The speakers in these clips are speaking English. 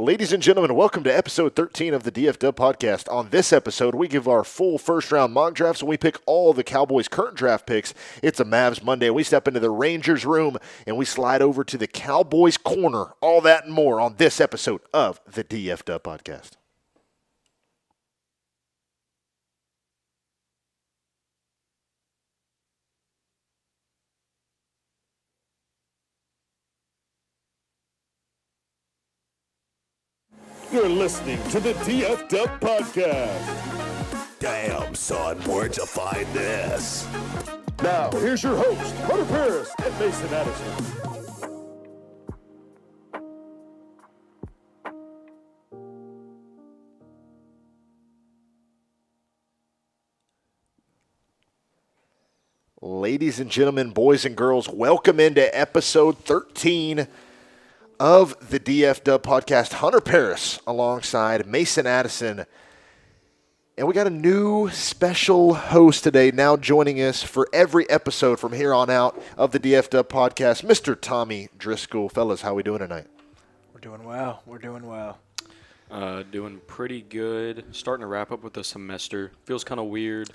Ladies and gentlemen, welcome to episode 13 of the DFW podcast. On this episode, we give our full first-round mock drafts, and we pick all the Cowboys' current draft picks. It's a Mavs Monday. We step into the Rangers room, and we slide over to the Cowboys' corner. All that and more on this episode of the DFW podcast. You're listening to the DFW podcast. Damn, son, where'd you find this? Now, here's your host, Hunter Paris and Mason Addison. Ladies and gentlemen, boys and girls, welcome into episode 13 of the DFW podcast. Hunter Paris alongside Mason Addison. And we got a new special host today now joining us for every episode from here on out of the DFW podcast, Mr. Tommy Driscoll. Fellas, how we doing tonight? We're doing well. Doing pretty good. Starting to wrap up with the semester. Feels kind of weird.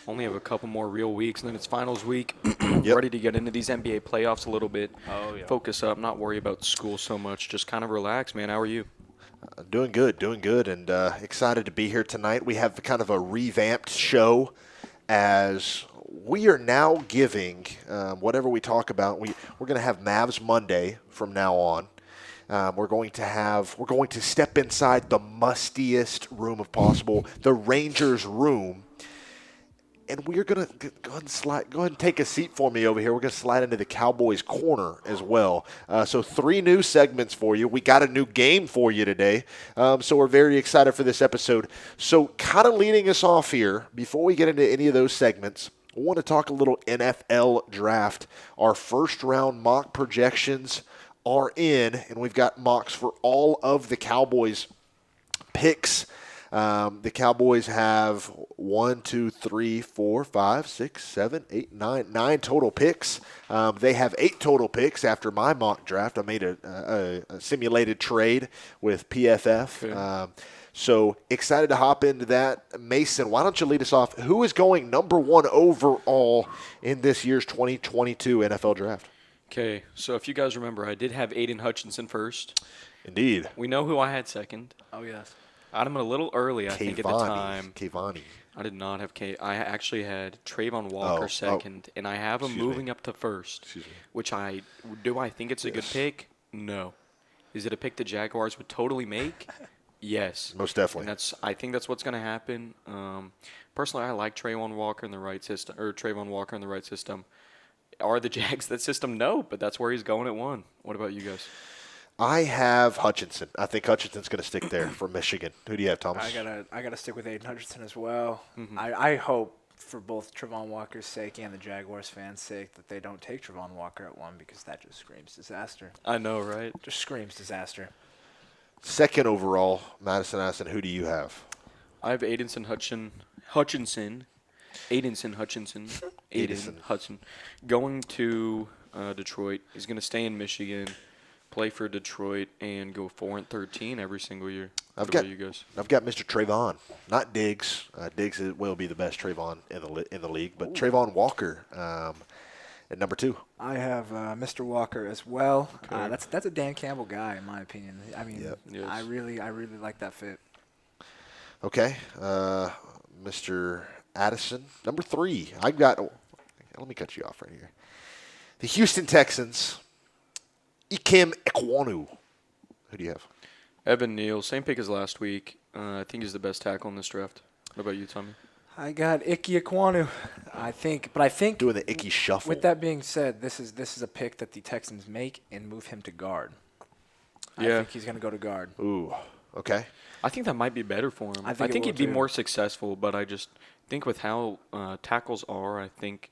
Only have a couple more real weeks, and then it's finals week. Ready to get into these NBA playoffs a little bit. Oh, yeah. Focus up, not worry about school so much. Just kind of relax, man. How are you? Doing good, and excited to be here tonight. We have kind of a revamped show as we are now giving whatever we talk about. We're going to have Mavs Monday from now on. We're going to step inside the mustiest room of possible, the Rangers room. And we're going to go ahead and take a seat for me over here. We're going to slide into the Cowboys corner as well. So 3 new segments for you. We got a new game for you today. So we're very excited for this episode. So kind of leading us off here, before we get into any of those segments, I want to talk a little NFL draft. Our first round mock projections are in, and we've got mocks for all of the Cowboys picks. The Cowboys have 9 total picks. They have 8 total picks after my mock draft. I made a simulated trade with PFF. So excited to hop into that. Mason, why don't you lead us off? Who is going number 1 overall in this year's 2022 NFL draft? Okay, so if you guys remember, I did have Aiden Hutchinson first. Indeed. We know who I had second. Oh, yes. I had him a little early, I think, at the time. Kayvani. I did not have I actually had Trayvon Walker second, and I have him moving up to first, which I think it's a good pick? No. Is it a pick the Jaguars would totally make? Yes. Most definitely. And I think that's what's going to happen. Personally, I like Trayvon Walker in the right system. Are the Jags that system? No, but that's where he's going at 1. What about you guys? I have Hutchinson. I think Hutchinson's going to stick there for Michigan. Who do you have, Thomas? I gotta stick with Aiden Hutchinson as well. Mm-hmm. I hope for both Trayvon Walker's sake and the Jaguars fans' sake that they don't take Trayvon Walker at 1 because that just screams disaster. I know, right? Just screams disaster. Second overall, Madison Addison, who do you have? I have Aiden Hutchinson, going to Detroit. He's going to stay in Michigan, play for Detroit, and go 4-13 every single year. I've got you guys? Mr. Trayvon, not Diggs. Diggs will be the best Trayvon in the league, but Trayvon Walker at number 2. I have Mr. Walker as well. Okay. That's a Dan Campbell guy in my opinion. I mean, Yes. I really like that fit. Okay, Mr. Addison, number 3. I've got. Let me cut you off right here. The Houston Texans. Ikem Ekwonu. Who do you have? Evan Neal, same pick as last week. I think he's the best tackle in this draft. What about you, Tommy? I got Ike Ekwonu. I think Doing the Icky shuffle. with that being said, this is a pick that the Texans make and move him to guard. I Yeah. think he's going to go to guard. Ooh, okay. I think that might be better for him. I I think think it he'd be will, too. more successful, but I just think with how tackles are, I think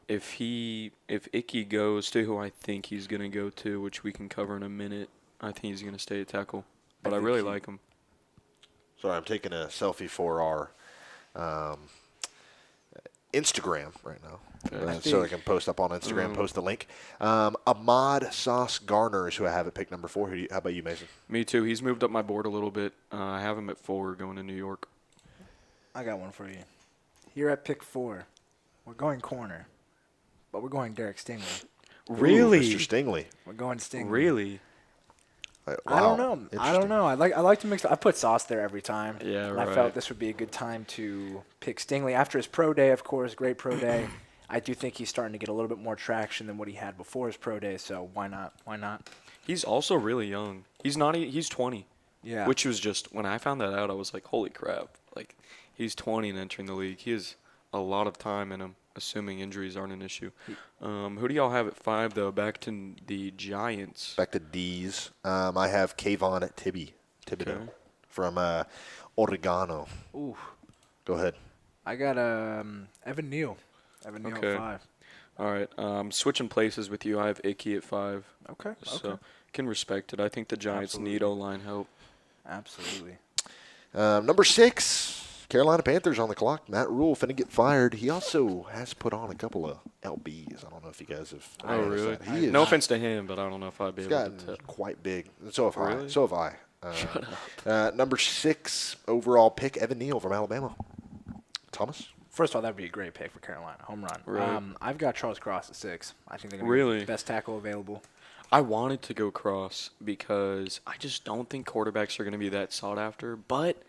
if Icky goes to who I think he's going to go to, which we can cover in a minute, I think he's going to stay at tackle. But I really like him. Sorry, I'm taking a selfie for our Instagram right now. Okay. So I can post up on Instagram, post the link. Ahmad Sauce Garner is who I have at pick number 4. How about you, Mason? Me too. He's moved up my board a little bit. I have him at 4 going to New York. I got one for you. Here at pick 4, we're going corner, but we're going Derek Stingley. Really? Ooh, Mr. Stingley. We're going Stingley. Really? I don't Wow. know. I don't know. I like to mix. I put Sauce there every time. Yeah, and right. I felt this would be a good time to pick Stingley after his pro day. Of course, great pro day. I do think he's starting to get a little bit more traction than what he had before his pro day. So why not? Why not? He's also really young. He's not. He's 20. Yeah. Which was just when I found that out, I was like, holy crap! Like, he's 20 and entering the league. He has a lot of time in him, assuming injuries aren't an issue. Who do y'all have at 5 though? Back to the Giants. Back to D's. I have Kayvon at Thibodeau Okay. from Oregano. Ooh. Go ahead. I got Evan Neal. Evan Neal Okay. at 5. All right. Switching places with you. I have Icky at 5. Okay. So can respect it. I think the Giants need Absolutely. O-line help. Absolutely. Number 6, Carolina Panthers on the clock. Matt Rule finna get fired. He also has put on a couple of LBs. I don't know if you guys have. Oh, noticed really? that. He is, No offense to him, but I don't know if I'd be He's able gotten to tell. quite big. So have I. Really? So have I. Number 6 overall pick, Evan Neal from Alabama. Thomas? First of all, that would be a great pick for Carolina. Home run. Right. I've got Charles Cross at 6. I think they're going to Really? be the best tackle available. I wanted to go Cross because I just don't think quarterbacks are going to be that sought after. But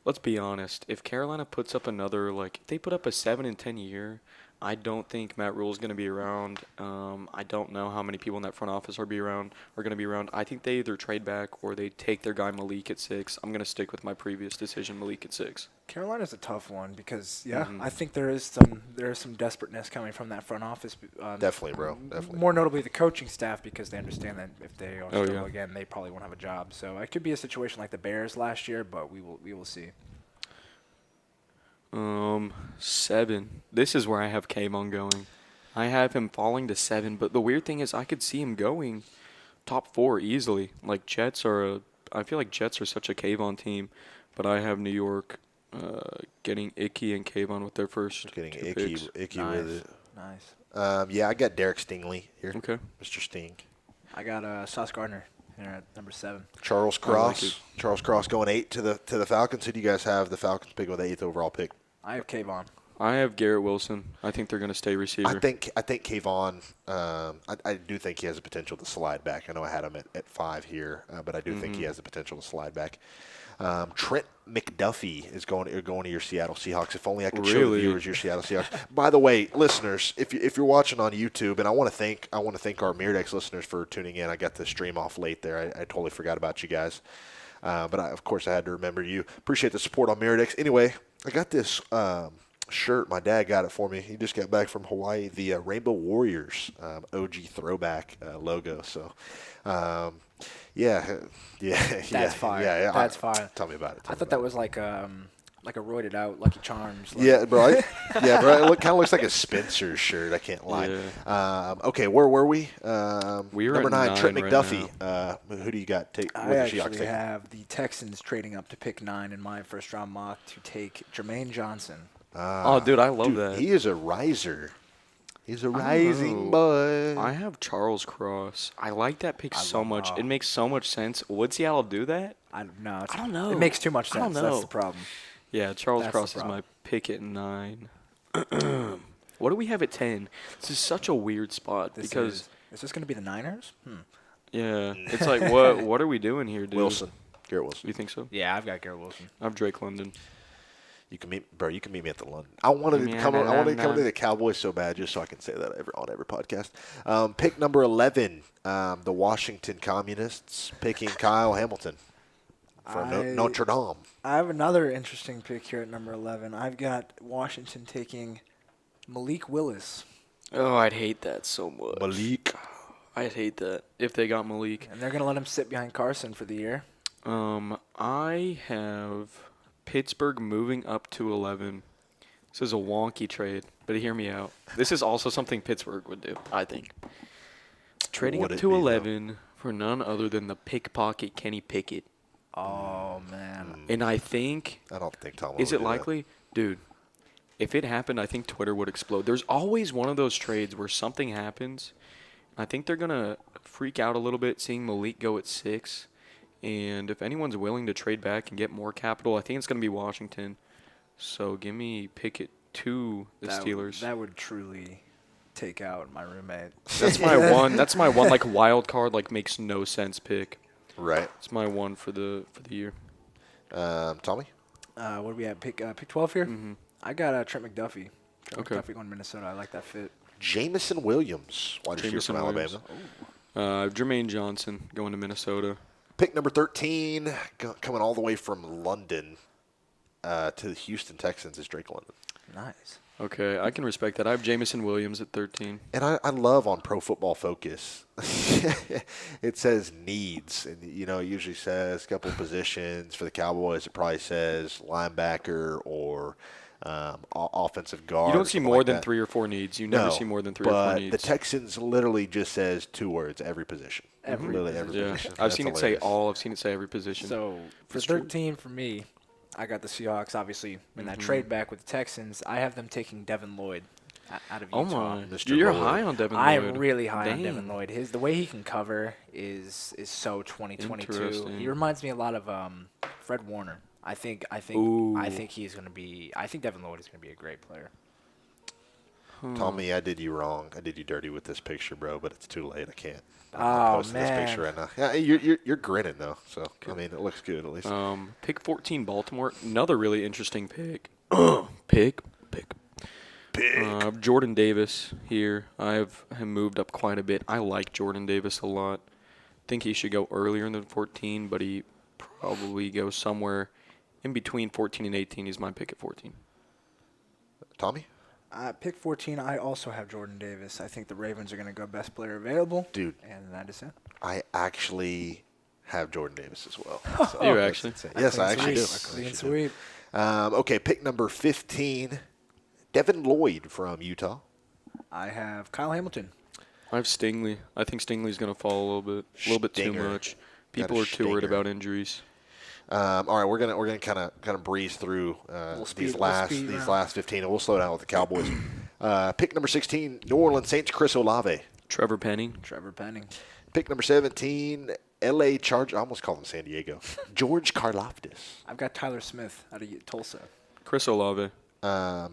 let's be honest. If Carolina puts up another, if they put up a 7-10 year, I don't think Matt Rule is going to be around. I don't know how many people in that front office are going to be around. I think they either trade back or they take their guy Malik at 6. I'm going to stick with my previous decision, Malik at 6. Carolina's a tough one because Mhm. I think there is some desperateness coming from that front office. Definitely, bro. Definitely. More notably, the coaching staff, because they understand that if they are Oh, still yeah. again, they probably won't have a job. So it could be a situation like the Bears last year, but we will see. 7. This is where I have Kayvon going. I have him falling to 7, but the weird thing is I could see him going top 4 easily. I feel like Jets are such a Kayvon team, but I have New York getting Icky and Kayvon with their first Getting 2 icky picks. with it. Nice. Yeah, I got Derek Stingley here. Okay. Mr. Sting. I got Sauce Gardner here at number 7. Charles I like Cross. it. Charles Cross going 8 to the Falcons. Who do you guys have? The Falcons pick with the 8th overall pick. I have Kayvon. I have Garrett Wilson. I think they're going to stay receiver. I think Kayvon. I do think he has the potential to slide back. I know I had him at 5 here, but I do think he has the potential to slide back. Trent McDuffie is going to your Seattle Seahawks. If only I could show the Really? viewers your Seattle Seahawks. By the way, listeners, if you're watching on YouTube, and I want to thank our Miradex listeners for tuning in. I got the stream off late there. I totally forgot about you guys. But of course I had to remember you. Appreciate the support on Miradex. Anyway, I got this shirt. My dad got it for me. He just got back from Hawaii. The Rainbow Warriors OG throwback logo. So, yeah. That's fire. Yeah. That's fire. Tell me about it. I thought that was like a roided out Lucky Charms. Yeah, bro. It kind of looks like a Spencer shirt. I can't lie. Yeah. Okay, where were we? We were number at 9, Trent 9 right McDuffie. Who do you got? Take I with the Seahawks actually take? have the Texans trading up to pick 9 in my first round mock to take Jermaine Johnson. Oh, dude, I love that. He is a riser. He's a I don't rising know. boy. I have Charles Cross. I like that pick I so love- much. oh. It makes so much sense. Would Seattle do that? I don't know. It makes too much I don't sense. That's know. the problem. Yeah, Charles That's the Cross is problem. my pick at 9. What do we have at 10? This is such a weird spot because Is this going to be the Niners? yeah, it's like what are we doing here, dude? Wilson. Garrett Wilson. You think so? Yeah, I've got Garrett Wilson. I have Drake London. You can meet me at the London. I wanted to come to the Cowboys so bad just so I can say that on every podcast. Pick number 11, the Washington Communists picking Kyle Hamilton from Notre Dame. I have another interesting pick here at number 11. I've got Washington taking Malik Willis. Oh, I'd hate that so much. Malik. I'd hate that if they got Malik. And they're going to let him sit behind Carson for the year. I have Pittsburgh moving up to 11. This is a wonky trade, but hear me out. This is also something Pittsburgh would do, I think. Trading Would up it to be, though? 11 for none other than the pickpocket Kenny Pickett. Oh, man. And I think, I don't think Tom. is would it do that. likely? Dude, if it happened, I think Twitter would explode. There's always one of those trades where something happens. I think they're going to freak out a little bit seeing Malik go at 6. And if anyone's willing to trade back and get more capital, I think it's going to be Washington. So give me Pickett to the Steelers. That would truly take out my roommate. That's my one. That's my one like wild card. Like makes no sense pick. Right. It's my one for the year. Tommy? What do we have? Pick 12 here? Mm-hmm. I got Trent McDuffie. Okay. McDuffie going to Minnesota. I like that fit. Jamison Williams, wide receiver from Williams. Alabama. Jermaine Johnson going to Minnesota. Pick number 13, coming all the way from London to the Houston Texans, is Drake London. Nice. Okay, I can respect that. I have Jamison Williams at 13. And I love on Pro Football Focus, it says needs. And, it usually says a couple of positions. For the Cowboys, it probably says linebacker or offensive guard. You don't see something more like than that. 3 or 4 needs. You never see more than 3 or 4 needs. But the Texans literally just says 2 words, every position. Literally every Yeah, position. I've That's seen it say hilarious. all. I've seen it say every position. So for It's true. 13 for me, I got the Seahawks. Obviously, in Mm-hmm. that trade back with the Texans, I have them taking Devin Lloyd out of Oh Utah. my, Mr. you're Lloyd. high on Devin Lloyd. I am really high on Dang. Devin Lloyd. The way he can cover is so 2022. Interesting. He reminds me a lot of Fred Warner. I think Ooh. he's going to be. I think Devin Lloyd is going to be a great player. Tommy, I did you wrong. I did you dirty with this picture, bro, but it's too late. I can't. I'm Oh, posting man. this picture right now. Yeah, you're grinning, though. So, I mean, it looks good at least. Pick 14, Baltimore. Another really interesting pick. Pick. Jordan Davis here. I have him moved up quite a bit. I like Jordan Davis a lot. Think he should go earlier than 14, but he probably goes somewhere in between 14 and 18. He's my pick at 14. Tommy? Pick 14, I also have Jordan Davis. I think the Ravens are going to go best player available. Dude. And that is it. I actually have Jordan Davis as well. So You that's actually? insane. Yes, I actually do. Clean sweep. Okay, pick number 15, Devin Lloyd from Utah. I have Kyle Hamilton. I have Stingley. I think Stingley's going to fall a little bit too Stinger. much. Got a People are too worried stinger. about injuries. All right, we're gonna kind of breeze through these last 15, and we'll slow down with the Cowboys. Pick number 16, New Orleans Saints, Chris Olave. Trevor Penning. Trevor Penning. Pick number 17, L.A. Chargers. I almost called him San Diego. George Karlaftis. I've got Tyler Smith out of Tulsa. Chris Olave.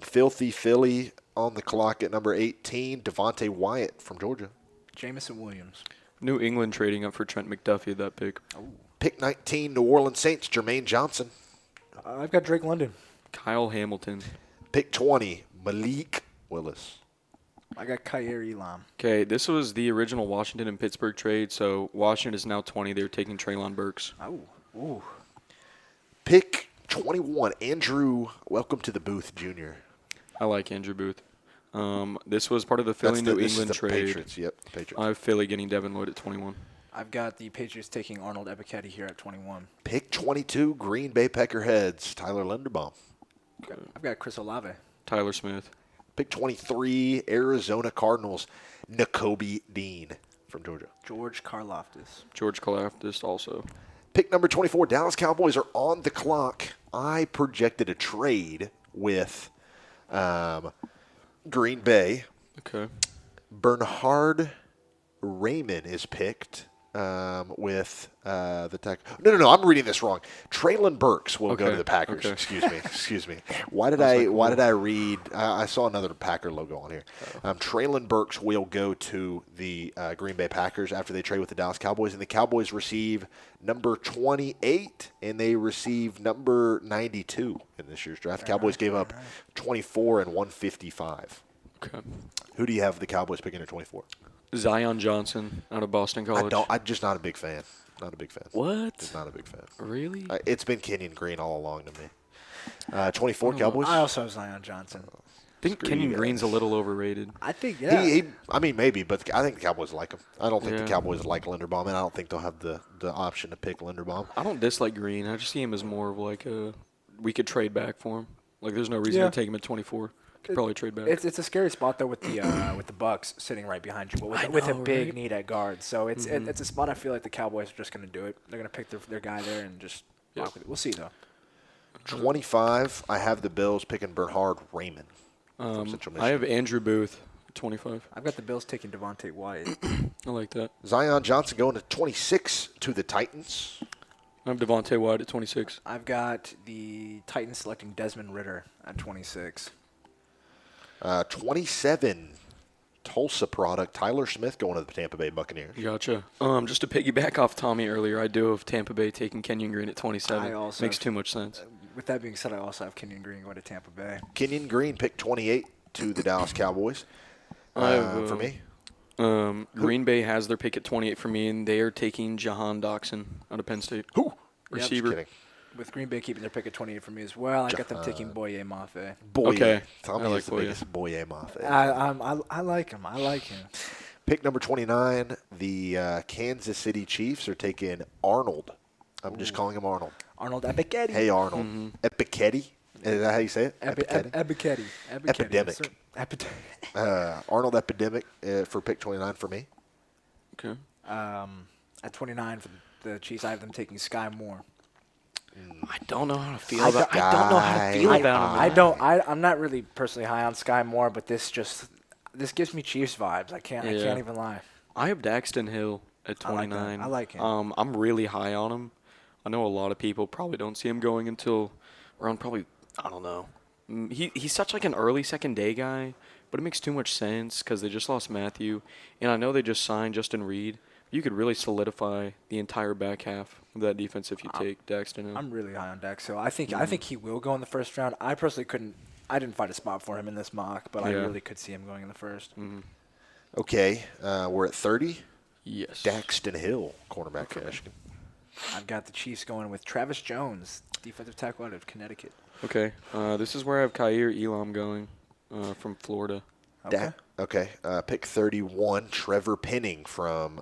Filthy Philly on the clock at number 18, Devontae Wyatt from Georgia. Jamison Williams. New England trading up for Trent McDuffie at that pick. Pick 19, New Orleans Saints, Jermaine Johnson. I've got Drake London. Kyle Hamilton. Pick 20, Malik Willis. I got Kyer Elam. Okay, this was the original Washington and Pittsburgh trade, so Washington is now 20. They're taking Traylon Burks. Oh, ooh. Pick 21, Andrew, welcome to the booth, Jr. I like Andrew Booth. This was part of the Philly New This is England the trade. Patriots, yep, Patriots. I have Philly getting Devin Lloyd at 21. I've got the Patriots taking Arnold Ebiketie here at 21. Pick 22, Green Bay Peckerheads, Tyler Linderbaum. I've got Chris Olave. Tyler Smith. Pick 23, Arizona Cardinals, N'Kobe Dean from Georgia. George Karlaftis. George Kalafdis also. Pick number 24, Dallas Cowboys are on the clock. I projected a trade with Green Bay. Okay. Bernhard Raymond is picked with the tech. No, I'm reading this wrong. Traylon Burks will go Okay, to the Packers. okay. Excuse me. Why did I read? I saw another Packer logo on here. Traylon Burks will go to the Green Bay Packers after they trade with the Dallas Cowboys, and the Cowboys receive number 28 and they receive number 92 in this year's draft. The Cowboys gave up 24 and 155. Okay. Who do you have the Cowboys picking at 24? Zion Johnson out of Boston College. I'm just not a big fan. Not a big fan. What? Just not a big fan. Really? It's been Kenyon Green all along to me. 24 Cowboys. I also have Zion Johnson. I think Screw Kenyon you Green's a little overrated. I think, yeah. I mean, maybe, but I think the Cowboys like him. I don't think Yeah. the Cowboys like Linderbaum, and I don't think they'll have the option to pick Linderbaum. I don't dislike Green. I just see him as more of like we could trade back for him. Like there's no reason Yeah. to take him at 24. Could probably trade back. It's a scary spot though with the Bucks sitting right behind you, but with a big need at guard. So it's it's a spot I feel like the Cowboys are just going to do it. They're going to pick their guy there and just rock with it. We'll see though. 25, I have the Bills picking Bernhard Raymond. Central I have Michigan. Andrew Booth, 25. I've got the Bills taking Devontae White. I like that. Zion Johnson going to 26 to the Titans. I have Devontae White at 26. I've got the Titans selecting Desmond Ritter at 26. 27, Tulsa product, Tyler Smith going to the Tampa Bay Buccaneers. Gotcha. Just to piggyback off Tommy earlier, I do have Tampa Bay taking Kenyon Green at 27. I also Makes have- too much sense. With that being said, I also have Kenyon Green going to Tampa Bay. Kenyon Green picked 28 to the Dallas Cowboys. I have, For me, Green Bay has their pick at 28 for me, and they are taking Jahan Doxson out of Penn State. who? Receiver. Just kidding. With Green Bay keeping their pick at 28 for me as well, I got them taking Boye Mafe. Boye. Okay. Tommy I like is the Boye. biggest Boye Mafe. I like him. I like him. Pick number 29, the Kansas City Chiefs are taking Arnold. I'm just calling him Arnold. Arnold Ebiketie. Hey, Arnold. Epichetti? Is that how you say it? Epichetti? Ebiketie. Epidemic. Arnold Epidemic for pick 29 for me. Okay. At 29 for the Chiefs, I have them taking Sky Moore. I don't know how to feel I about. don't- I don't know how to feel about him. I'm not really personally high on Sky Moore, but this gives me Chiefs vibes. I can't even lie. I have Daxton Hill at I like that. 29. I like him. I'm really high on him. I know a lot of people probably don't see him going until around probably, I don't know. He's such like an early second day guy, but it makes too much sense because they just lost Matthew, and I know they just signed Justin Reed. You could really solidify the entire back half of that defense if you take Daxton Hill. I'm really high on Dax, so I think he will go in the first round. I personally I didn't find a spot for him in this mock, but I Yeah. really could see him going in the first. Okay, we're at 30. Yes. Daxton Hill, cornerback from Okay. Michigan. I've got the Chiefs going with Travis Jones, defensive tackle out of Connecticut. Okay. This is where I have Kaiir Elam going from Florida. Okay. Okay. Pick 31, Trevor Penning from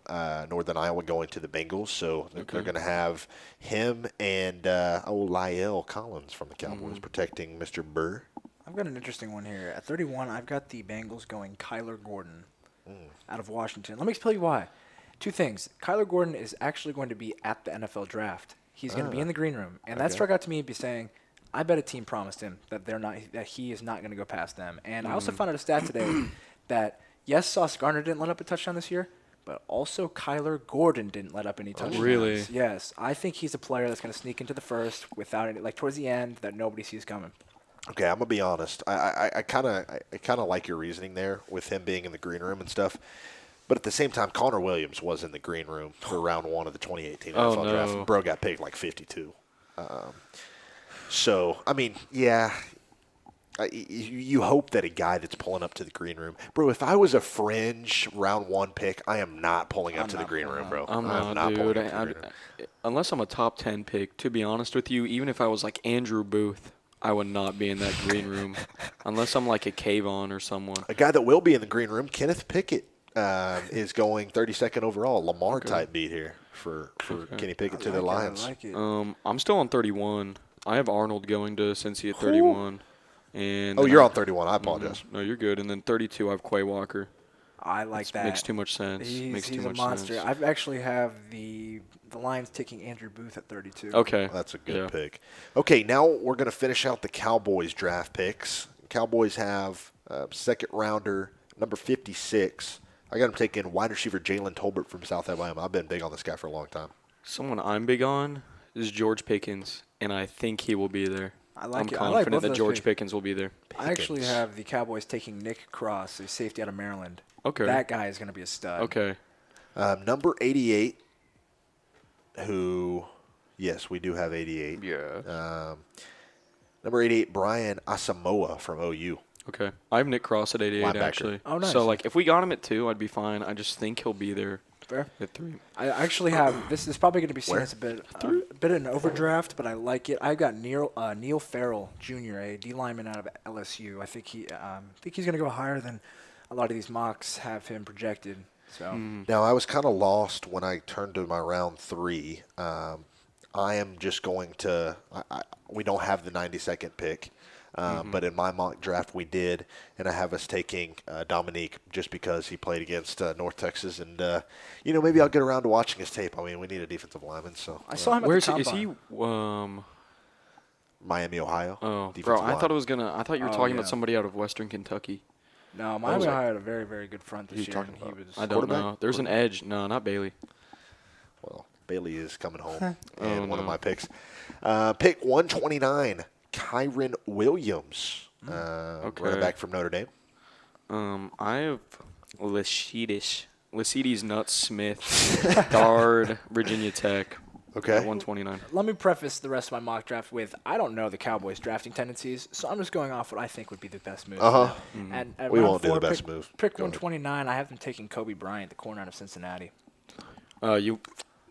Northern Iowa going to the Bengals. So they're going to have him and Lyle Collins from the Cowboys protecting Mr. Burr. I've got an interesting one here. At 31, I've got the Bengals going Kyler Gordon out of Washington. Let me tell you why. Two things. Kyler Gordon is actually going to be at the NFL draft. He's going to be in the green room, and that struck out to me by saying, I bet a team promised him that he is not going to go past them. And I also found out a stat today that yes, Sauce Gardner didn't let up a touchdown this year, but also Kyler Gordon didn't let up any touchdowns. Really? Yes. I think he's a player that's going to sneak into the first without any, like towards the end, that nobody sees coming. Okay, I'm gonna be honest. I kind of like your reasoning there with him being in the green room and stuff. But at the same time, Connor Williams was in the green room for round 1 of the 2018 Oh, NFL draft. no. Bro got picked like 52. So I mean, yeah. You hope that a guy that's pulling up to the green room, bro. If I was a fringe round 1 pick, I am not pulling up to the green room, bro. I'm not not, pulling dude. up to the green room. Unless I'm a top 10 pick, to be honest with you, even if I was like Andrew Booth, I would not be in that green room. Unless I'm like a Kayvon or someone. A guy that will be in the green room, Kenneth Pickett, is going 32nd overall. Lamar type beat here for Kenny Pickett to the Lions. I like it. I'm still on 31. I have Arnold going to Cincy at 31. And Oh, then you're I- on 31. I apologize. No, you're good. And then 32, I have Quay Walker. I like that. Makes too much sense. Makes He's too a much monster. sense. I actually have the Lions taking Andrew Booth at 32. Okay. That's a good Yeah. pick. Okay, now we're going to finish out the Cowboys draft picks. Cowboys have second rounder, number 56. I got him taking wide receiver Jalen Tolbert from South Alabama. I've been big on this guy for a long time. Someone I'm big on is George Pickens, and I think he will be there. I like I'm it. I like confident both of that those George picks. Pickens will be there. I actually Pickens. have the Cowboys taking Nick Cross, a safety out of Maryland. Okay. That guy is going to be a stud. Okay. Number 88, who, yes, we do have 88. Yeah. Number 88, Brian Asamoah from OU. Okay. I have Nick Cross at 88, Linebacker. actually. Oh, nice. So, like, if we got him at 2, I'd be fine. I just think he'll be there Fair. at 3. I actually have this is probably going to be seen Where? as a bit of an overdraft, but I like it. I've got Neil Farrell Jr., a D lineman out of LSU. I think he's going to go higher than a lot of these mocks have him projected. So Now, I was kind of lost when I turned to my round 3. I am just going to we don't have the 92nd pick, but in my mock draft we did, and I have us taking Dominique just because he played against North Texas, and maybe I'll get around to watching his tape. I mean, we need a defensive lineman, so I saw him at Where the is he? combine. Miami, Ohio. Oh, bro, defensive I line. thought you were Oh, talking yeah. about somebody out of Western Kentucky. No, Miami was it? Ohio had a very, very good front Who this you year. talking and about? He was I don't Quarterback? know. There's an edge. No, not Bailey. Well, Bailey is coming home Oh, and one of no. my picks. Pick 129, Kyron Williams, running Okay. back from Notre Dame. I have Lacides Nuts Smith, guard, Virginia Tech. Okay. At 129. Let me preface the rest of my mock draft with I don't know the Cowboys' drafting tendencies, so I'm just going off what I think would be the best move. Uh-huh. for them. And at We round won't do the 4, best pick, move. Pick Go ahead. 129. I have them taking Kobe Bryant, the corner out of Cincinnati.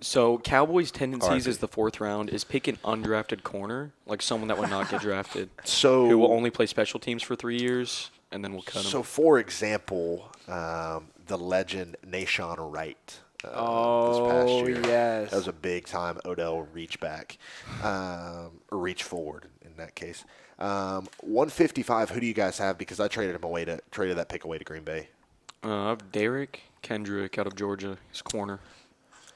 So Cowboys' tendencies RIP. is the 4th round is pick an undrafted corner, like someone that would not get drafted, So, who will only play special teams for 3 years, and then we'll cut so him. for example, the legend Nashawn Wright. This past Oh, year. yes. That was a big time Odell reach back, or reach forward in that case. 155. Who do you guys have? Because I traded that pick away to Green Bay. I have Derrick Kendrick out of Georgia, his corner.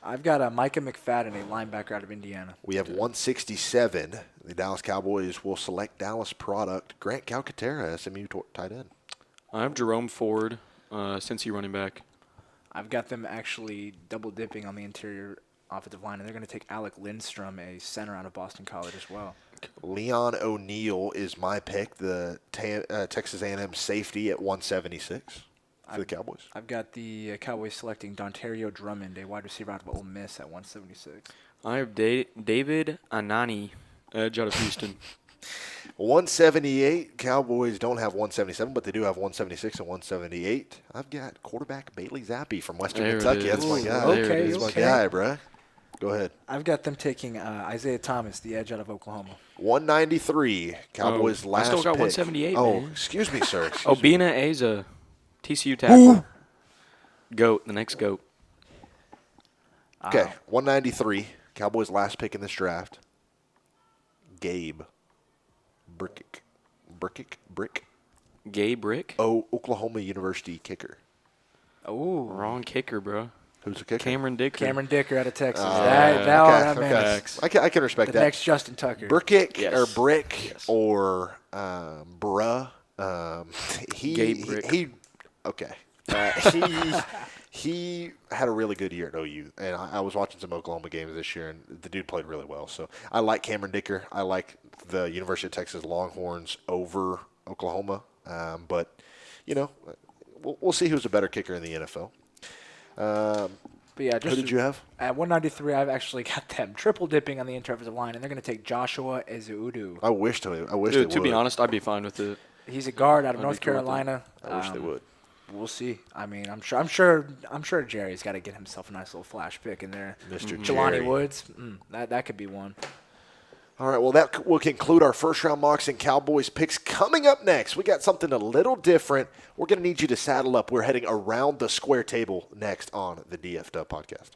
I've got Micah McFadden, a linebacker out of Indiana. We have 167. The Dallas Cowboys will select Dallas product Grant Calcaterra, SMU tight end. I have Jerome Ford, Cincy running back. I've got them actually double dipping on the interior offensive line, and they're going to take Alec Lindstrom, a center out of Boston College as well. Leon O'Neal is my pick, the Texas A&M safety at 176 for the Cowboys. I've got the Cowboys selecting Dontario Drummond, a wide receiver out of Ole Miss at 176. I have David Anani, edge out of Houston. 178. Cowboys don't have 177, but they do have 176 and 178. I've got quarterback Bailey Zappi from Western There it Kentucky. is. That's my Ooh, guy. there it Okay, is. That's my okay. guy, bruh. Go ahead. I've got them taking Isaiah Thomas, the edge out of Oklahoma. 193. Cowboys I last still got pick. 178, Oh, man. excuse me, sir. Excuse me. Obina Asa, TCU tackle. Goat, the next goat. Okay, 193. Cowboys last pick in this draft. Gabe Brick. Gabe Brick. Oh, Oklahoma University kicker. Oh, Wrong kicker, bro. Who's the kicker? Cameron Dicker. Cameron Dicker out of Texas. Okay, that man okay. is I can respect the that. next Justin Tucker. Burkick Yes. or Brick Yes. or Bruh. Gabe Brick. He had a really good year at OU, and I was watching some Oklahoma games this year, and the dude played really well. So I like Cameron Dicker. I like the University of Texas Longhorns over Oklahoma, but we'll see who's a better kicker in the NFL. But yeah, Who just did you have? at 193, I've actually got them triple dipping on the interoffensive line, and they're going to take Joshua Ezeudu. I wish they Dude, would. to be honest, I'd be fine with it. He's a guard out of I'd North be cool with Carolina. I wish they would. We'll see. I mean, I'm sure Jerry's got to get himself a nice little flash pick in there. Mr. Jelani Jerry. Woods, that could be one. All right, well, that will conclude our first-round mocks and Cowboys picks. Coming up next, we got something a little different. We're going to need you to saddle up. We're heading around the square table next on the DF Dub podcast.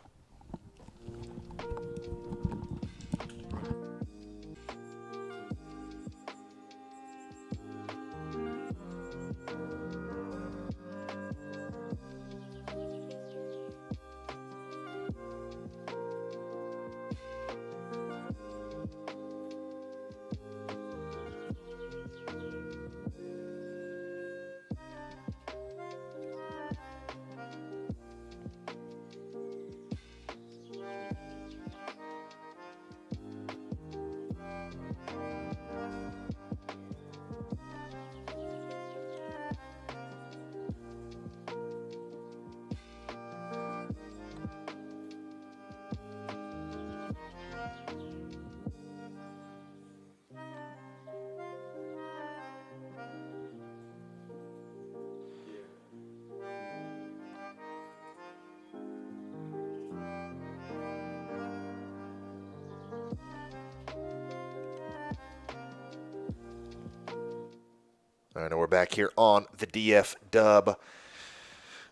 All right, and we're back here on the DF Dub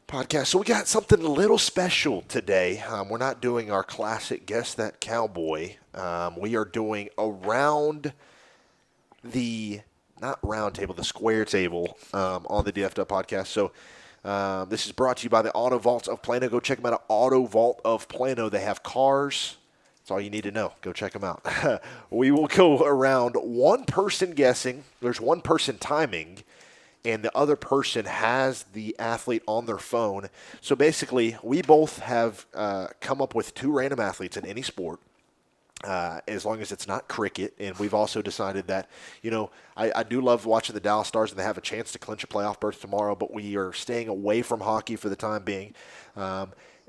podcast. So we got something a little special today. We're not doing our classic Guess That Cowboy. We are doing around the, not round table, the square table on the DF Dub podcast. So this is brought to you by the Auto Vault of Plano. Go check them out at Auto Vault of Plano. They have cars, That's all you need to know. Go check them out. We will go around one person guessing. There's one person timing, and the other person has the athlete on their phone. So basically, we both have come up with 2 random athletes in any sport. As long as it's not cricket. And we've also decided that, I do love watching the Dallas Stars, and they have a chance to clinch a playoff berth tomorrow, but we are staying away from hockey for the time being.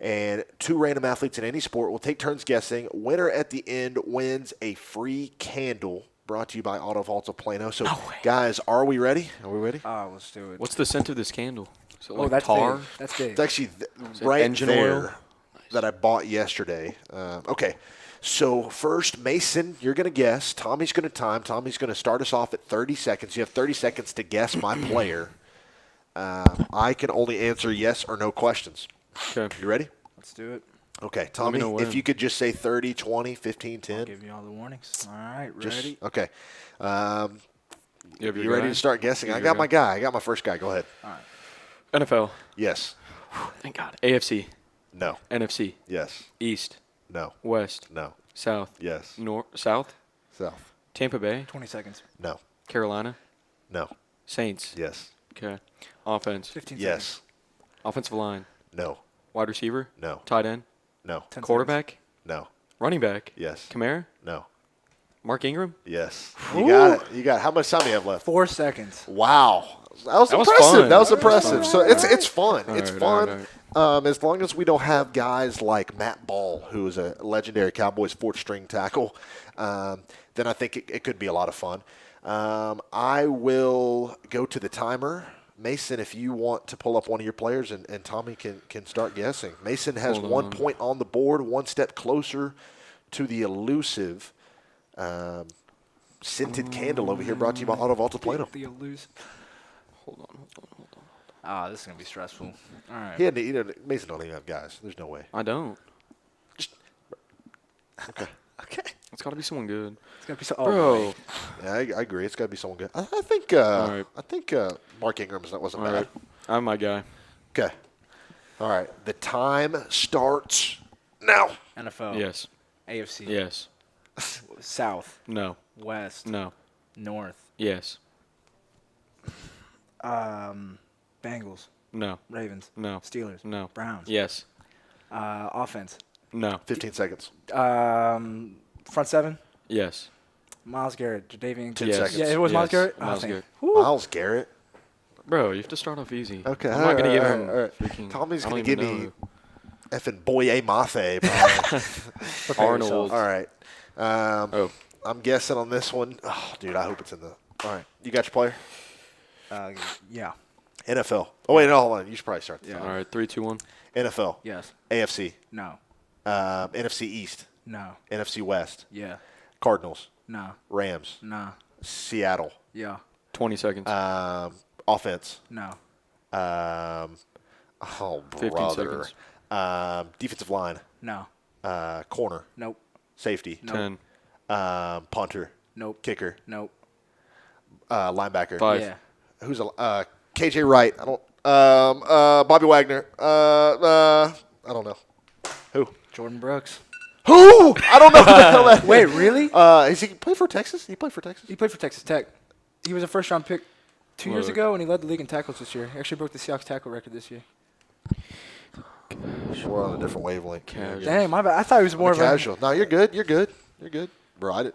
And 2 random athletes in any sport will take turns guessing. Winner at the end wins a free candle, brought to you by Auto Vaults of Plano. So, guys, are we ready? Are we ready? Let's do it. What's the scent of this candle? Is it like that's tar? big. That's big. It's actually right engine there oil? that I bought yesterday. Okay. So first, Mason, you're going to guess. Tommy's going to time. Tommy's going to start us off at 30 seconds. You have 30 seconds to guess my player. I can only answer yes or no questions. Okay. You ready? Let's do it. Okay. Tommy, know if when. you could just say 30, 20, 15, 10. I'll give you all the warnings. All right, Just- ready? Okay. You have your You ready guy? to start guessing? You I have got your my guy. I got my first guy. Go ahead. NFL. Yes. Thank God. AFC. No. NFC. Yes. East. No. West. No. South. Yes. North. South. South. Tampa Bay. 20 seconds. No. Carolina. No. Saints. Yes. Okay. Offense. 15 Yes. seconds. Offensive line. No. Wide receiver. No. Tight end. No. 10 Quarterback. No. Running back. Yes. Kamara. No. Mark Ingram. Yes. You got it. You got it. How much time do you have left? 4 seconds. Wow. That was was impressive. fun. That was impressive. So it's fun. All It's right, fun. all As long as we don't have guys like Matt Ball, who is a legendary Cowboys 4th-string tackle, then I think it could be a lot of fun. I will go to the timer. Mason, if you want to pull up one of your players, and Tommy can start guessing. Mason has Hold 1 on. point on the board, 1 step closer to the elusive scented candle over here, brought to you by Auto Vault of Plano. The elusive. Hold on. This is going to be stressful. All right. He had to, Mason don't even have guys. There's no way. I don't. Okay. Okay. It's got to be someone good. It's going to be so. Bro. Yeah, I agree. It's got to be someone good. I think. right. I think Mark Ingram's that wasn't All bad. right. I'm my guy. Okay. All right. The time starts now. NFL. Yes. AFC. Yes. South. No. West. No. North. Yes. Bengals. No. Ravens. No. Steelers. No. Browns. Yes. Offense. No. 15 seconds. Front 7. Yes. Miles Garrett. Jadavian. 10 Yes. seconds. Yeah, it was Miles Yes. Garrett. Miles thank Garrett. you. Whew. Miles Garrett. Bro, you have to start off easy. Okay. I'm not going to give him all right. freaking. Tommy's I going don't to give even me know. effing Boye Mafe. bro. Prepare Arnold. yourself. All right. Oh. I'm guessing on this one. Oh, dude, I hope it's in the. All right. You got your player? Yeah. NFL. Oh, wait, no, hold on. You should probably start. All right. 3, 2, 1. NFL. Yes. AFC. No. NFC East. No. NFC West. Yeah. Cardinals. No. Rams. No. Seattle. Yeah. 20 seconds. Offense. No. Oh, 15 brother. seconds. Defensive line. No. Corner. Nope. Safety. Nope. 10. Punter. Nope. Kicker. Nope. Linebacker. 5. Yeah. Who's a KJ Wright? I don't. Bobby Wagner. I don't know. Who? Jordan Brooks. Who? I don't know who the hell that is. Wait, really? Is he play for Texas? He played for Texas. He played for Texas Tech. He was a first-round pick 2 years Look. ago, and he led the league in tackles this year. He actually broke the Seahawks tackle record this year. We're on a different wavelength. Casual. Dang, my bad. I thought he was more of a Casual. No, you're good. You're good. You're good. Bro,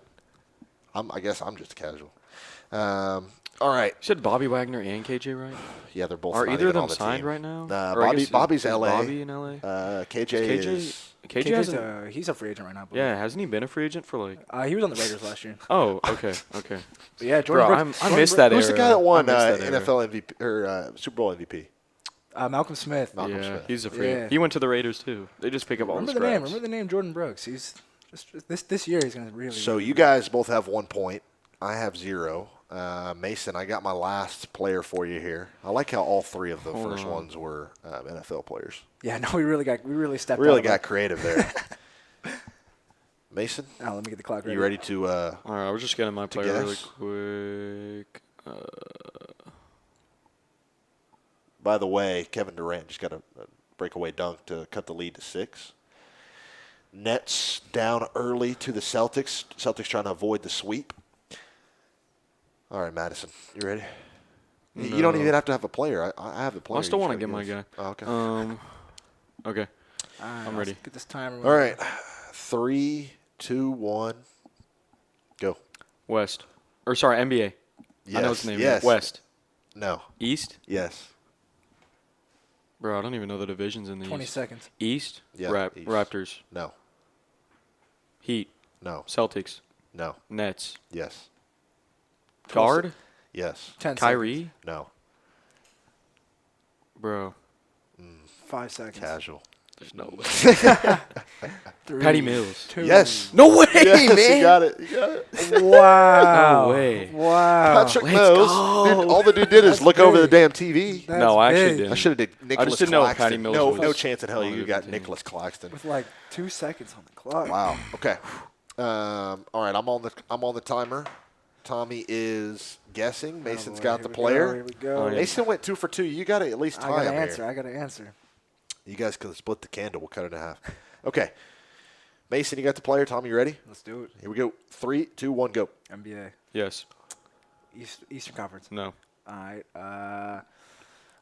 I guess I'm just a casual. All right. You said Bobby Wagner and KJ Wright? Yeah, they're both. Are not either of even them on the signed team. right now? Nah, Or I guess Bobby's is LA. Bobby in LA? KJ KJ is. KJ KJ's hasn't. he's a free agent right now. I believe. Yeah, hasn't he been a free agent for like? He was on the Raiders last year. Oh, okay, okay. But yeah, Jordan Bro, Brooks. I Jordan missed Brooks- that Who's the guy that won I missed that era. NFL MVP or Super Bowl MVP? Malcolm Smith. Malcolm Yeah, Smith. he's a free. Yeah. He went to the Raiders too. They just pick up all the Remember the name. scraps. Remember the name Jordan Brooks. He's just this year he's gonna really. So you guys both have 1 point. I have 0. Mason, I got my last player for you here. I like how all 3 of the Hold first on. ones were NFL players. Yeah, no, we really stepped. Really out got creative there. Mason, Oh, let me get the clock ready. you ready to? All right, I was just getting my player really guess? quick. By the way, Kevin Durant just got a breakaway dunk to cut the lead to 6. Nets down early to the Celtics. Celtics trying to avoid the sweep. All right, Madison, you ready? You don't even have to have a player. I have a player. I still You want to just get gotta my give guy. us- Okay. Okay. I'm ready. Get this timer. All right. 3, 2, 1, go. West. Or sorry, NBA. I know its name. Yes. West. No. East. Yes. Bro, I don't even know the divisions in the 20 East. seconds. East. Yeah, East. Raptors. No. Heat. No. Celtics. No. Nets. Yes. Guard. Yes. 10 Kyrie. No. Bro. 5 seconds. Casual. There's no way. 3, Patty Mills. 2. Yes. No way, Yes, man. you got it. You got it. Wow. No way. Wow. Patrick let's Mills. go. Dude, all the dude did is look over the big. damn TV. That's No, I actually big. didn't. I should have did Nicholas just didn't know Claxton. Patty Mills no, was no chance in hell on you the got team. Nicholas Claxton. With like 2 seconds on the clock. Wow. Okay. All right. I'm on the timer. Tommy is guessing. Mason's got the player. Here we go. Oh, yeah. Mason went 2 for 2. You got to at least I tie got to him answer. here. I got to answer. You guys could split the candle. We'll cut it in half. Okay. Mason, you got the player. Tommy, you ready? Let's do it. Here we go. 3, 2, 1, go. NBA. Yes. Eastern Conference. No. All right.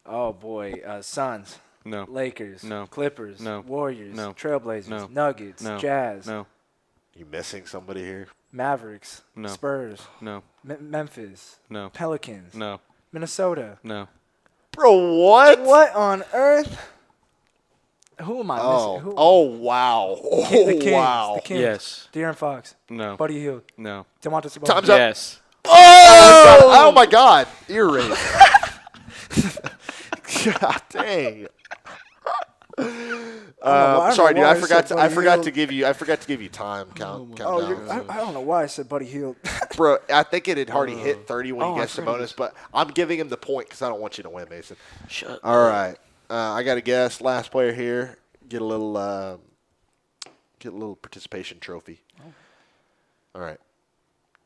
Oh boy. Suns. No. Lakers. No. Clippers. No. Warriors. No. Trailblazers. No. Nuggets. No. Jazz. No. You missing somebody here? Mavericks. No. Spurs. No. Memphis. No. Pelicans. No. Minnesota. No. Bro, what? What on earth? Who am I Oh, missing? Who? oh wow. Oh, the Kings. wow. The Kings. Yes. De'Aaron Fox. No. Buddy Hield. No. Demontis Sabonis. Time's up. Yes. Oh my God. Ear rape. God dang. Sorry, dude. I forgot to give you time. Count Oh, down. I don't know why I said Buddy Hield. Bro, I think it had already hit 30 when Oh, you guessed the I forgot. bonus, but I'm giving him the point because I don't want you to win, Mason. Shut All right, I got to guess. Last player here. Get a little participation trophy. All right,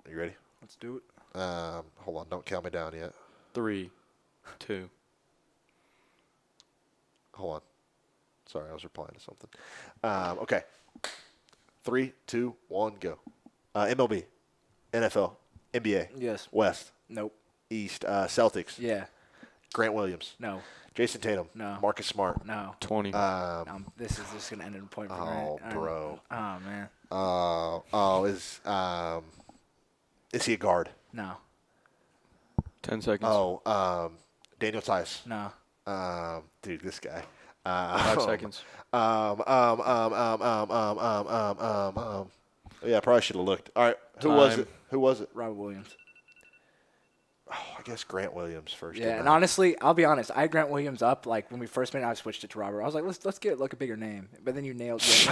are you ready? Let's do it. Hold on, don't count me down yet. 3, 2. Hold on. Sorry, I was replying to something. Okay. 3, 2, 1, go. MLB, NFL, NBA, Yes. West, Nope. East, Celtics, Yeah. Grant Williams, No. Jason Tatum, No. Marcus Smart. No. 20. This is just gonna end in a point. For me, Oh, right? bro. Oh man. Is he a guard? No. 10 seconds. Daniel Tice. No. Dude, this guy. 5 seconds. Yeah, I probably should have looked. All right, who was Time. it? Who was it? Robert Williams. Oh, I guess Grant Williams first. Yeah, didn't and I? honestly, I'll be honest. I had Grant Williams up like when we first made it. I switched it to Robert. I was like, let's get like a bigger name. But then you nailed it.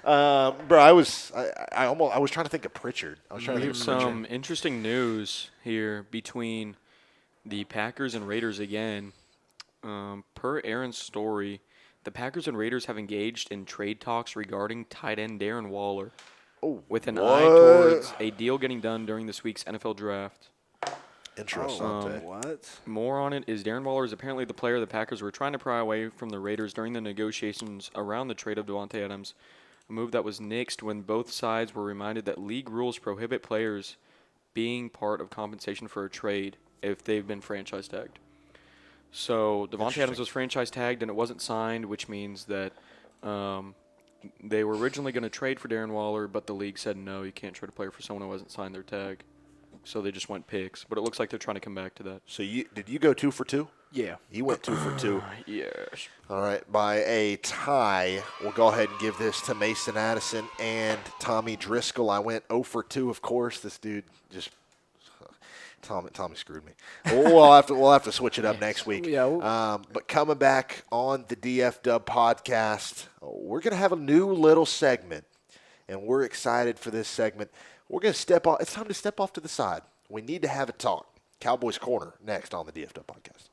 Bro, I was trying to think of Pritchard. I was trying to think Here's of Pritchard. some interesting news here between the Packers and Raiders again. Per Aaron's story, the Packers and Raiders have engaged in trade talks regarding tight end Darren Waller, with an eye towards a deal getting done during this week's NFL draft. Interesting. What? More on it is Darren Waller is apparently the player the Packers were trying to pry away from the Raiders during the negotiations around the trade of Devontae Adams, a move that was nixed when both sides were reminded that league rules prohibit players being part of compensation for a trade if they've been franchise tagged. So Devontae Adams was franchise tagged and it wasn't signed, which means that they were originally going to trade for Darren Waller, but the league said no, you can't trade a player for someone who hasn't signed their tag. So they just went picks, but it looks like they're trying to come back to that. So did you go 2 for 2? Yeah. You went 2 for 2. Yes. All right, by a tie, we'll go ahead and give this to Mason Addison and Tommy Driscoll. I went 0 for 2, of course. This dude just Tommy screwed me. We'll have to switch it up next week. Yeah. But coming back on the DF Dub podcast, we're gonna have a new little segment, and we're excited for this segment. We're gonna step off. It's time to step off to the side. We need to have a talk. Cowboys Corner next on the DF Dub podcast.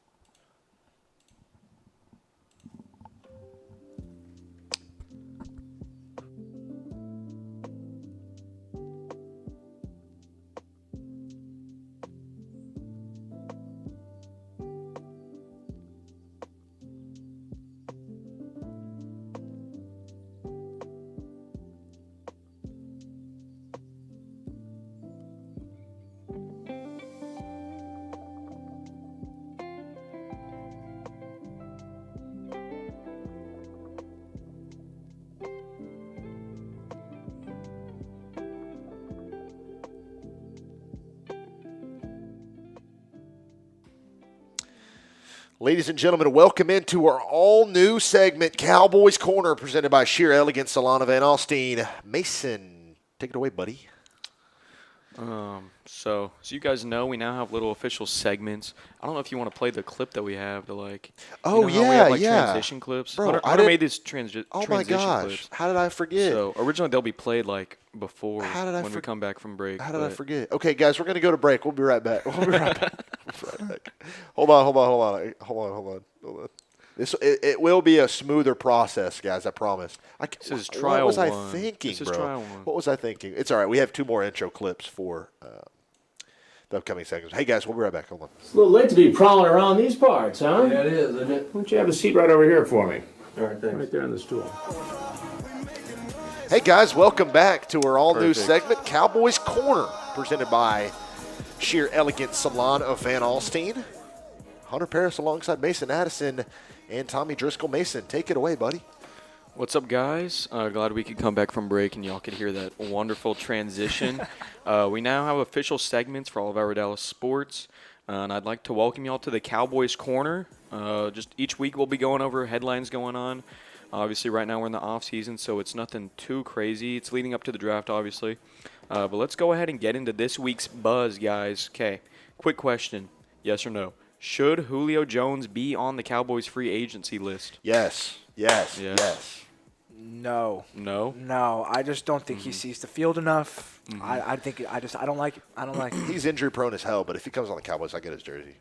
Ladies and gentlemen, welcome into our all-new segment, Cowboys Corner, presented by Sheer Elegance Salon of Van Alstyne. Mason, take it away, buddy. So you guys know we now have little official segments. I don't know if you want to play the clip that we have to like. Oh, you know how we have, like, yeah. transition clips. Bro, Hunter made these transition Oh, my gosh. clips. How did I forget? So originally they'll be played like before How did I when we come back from break. How did I but- forget? Okay, guys, we're going to go to break. We'll be right back. We'll be right back. Hold on. It will be a smoother process, guys. I promise. This is What trial was I one. thinking, This is bro? trial one. What was I thinking? It's all right. We have 2 more intro clips for the upcoming segments. Hey, guys, we'll be right back. Hold on. It's a little late to be prowling around these parts, huh? Yeah, it is, isn't it? Why don't you have a seat right over here for me? All right, thanks. Right there on the stool. Hey, guys, welcome back to our all-new Perfect. segment, Cowboys Corner, presented by Sheer Elegance Salon of Van Alstyne. Hunter Paris alongside Mason Addison and Tommy Driscoll. Mason, take it away, buddy. What's up, guys? Glad we could come back from break and y'all could hear that wonderful transition. We now have official segments for all of our Dallas sports, and I'd like to welcome y'all to the Cowboys Corner. Just each week we'll be going over headlines going on. Obviously, right now we're in the off season, so it's nothing too crazy. It's leading up to the draft, obviously. But let's go ahead and get into this week's buzz, guys. Okay, quick question: yes or no? Should Julio Jones be on the Cowboys free agency list? Yes. Yes. No. No. No, I just don't think he sees the field enough. I don't like it. I don't like it. He's injury prone as hell, but if he comes on the Cowboys, I get his jersey.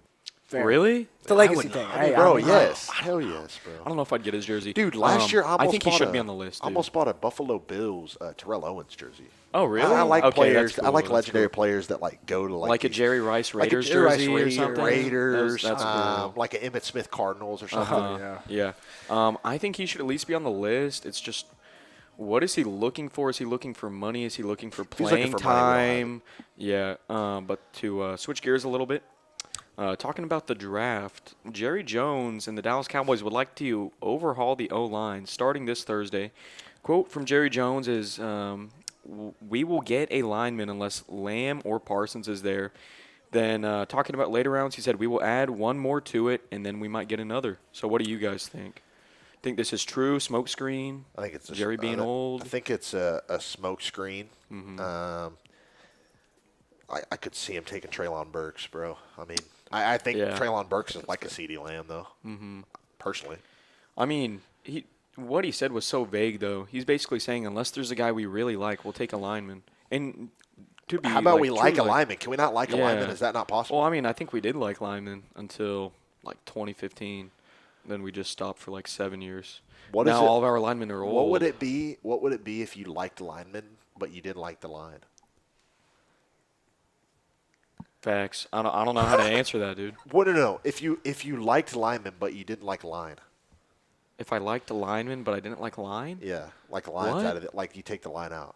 Fair. Really? It's a legacy thing. Hey, Bro, I'm- yes. Hell yes, I bro. don't know if I'd get his jersey. Dude, last year I almost I think he bought should a- be on the list. Dude. Almost bought a Buffalo Bills Terrell Owens jersey. Oh, really? I like Okay, players. that's I like cool, that's legendary cool. players that like go to Like a these- Jerry Rice like a Raiders Jerry Rice jersey or something. Raiders, That's cool. like an Emmitt Smith Cardinals or something. Yeah. I think he should at least be on the list. It's just, what is he looking for? Is he looking for money? Is he looking for He's looking playing for money, time? Yeah. But to switch gears a little bit, talking about the draft, Jerry Jones and the Dallas Cowboys would like to overhaul the O-line starting this Thursday. Quote from Jerry Jones is, we will get a lineman unless Lamb or Parsons is there. Then talking about later rounds, he said we will add one more to it, and then we might get another. So what do you guys think? Think this is true? Smokescreen? I think it's Jerry being old. I think it's a smoke screen. I could see him taking Traylon Burks, bro. I mean, I think Yeah. Traylon Burks is like a CeeDee Lamb, though. Personally, I mean, what he said was so vague, though. He's basically saying unless there's a guy we really like, we'll take a lineman. And to be how about we true, like a lineman? Can we not like a Yeah. lineman? Is that not possible? Well, I mean, I think we did like linemen until like 2015. Then we just stopped for like 7 years. What now is it- all of our linemen are old. What would it be? What would it be if you liked lineman but you didn't like the line? Facts. I don't know how to answer that, dude. What? No. If you liked lineman but you didn't like line, If I liked the lineman but I didn't like line, yeah, like lines What? out of it, like you take the line out.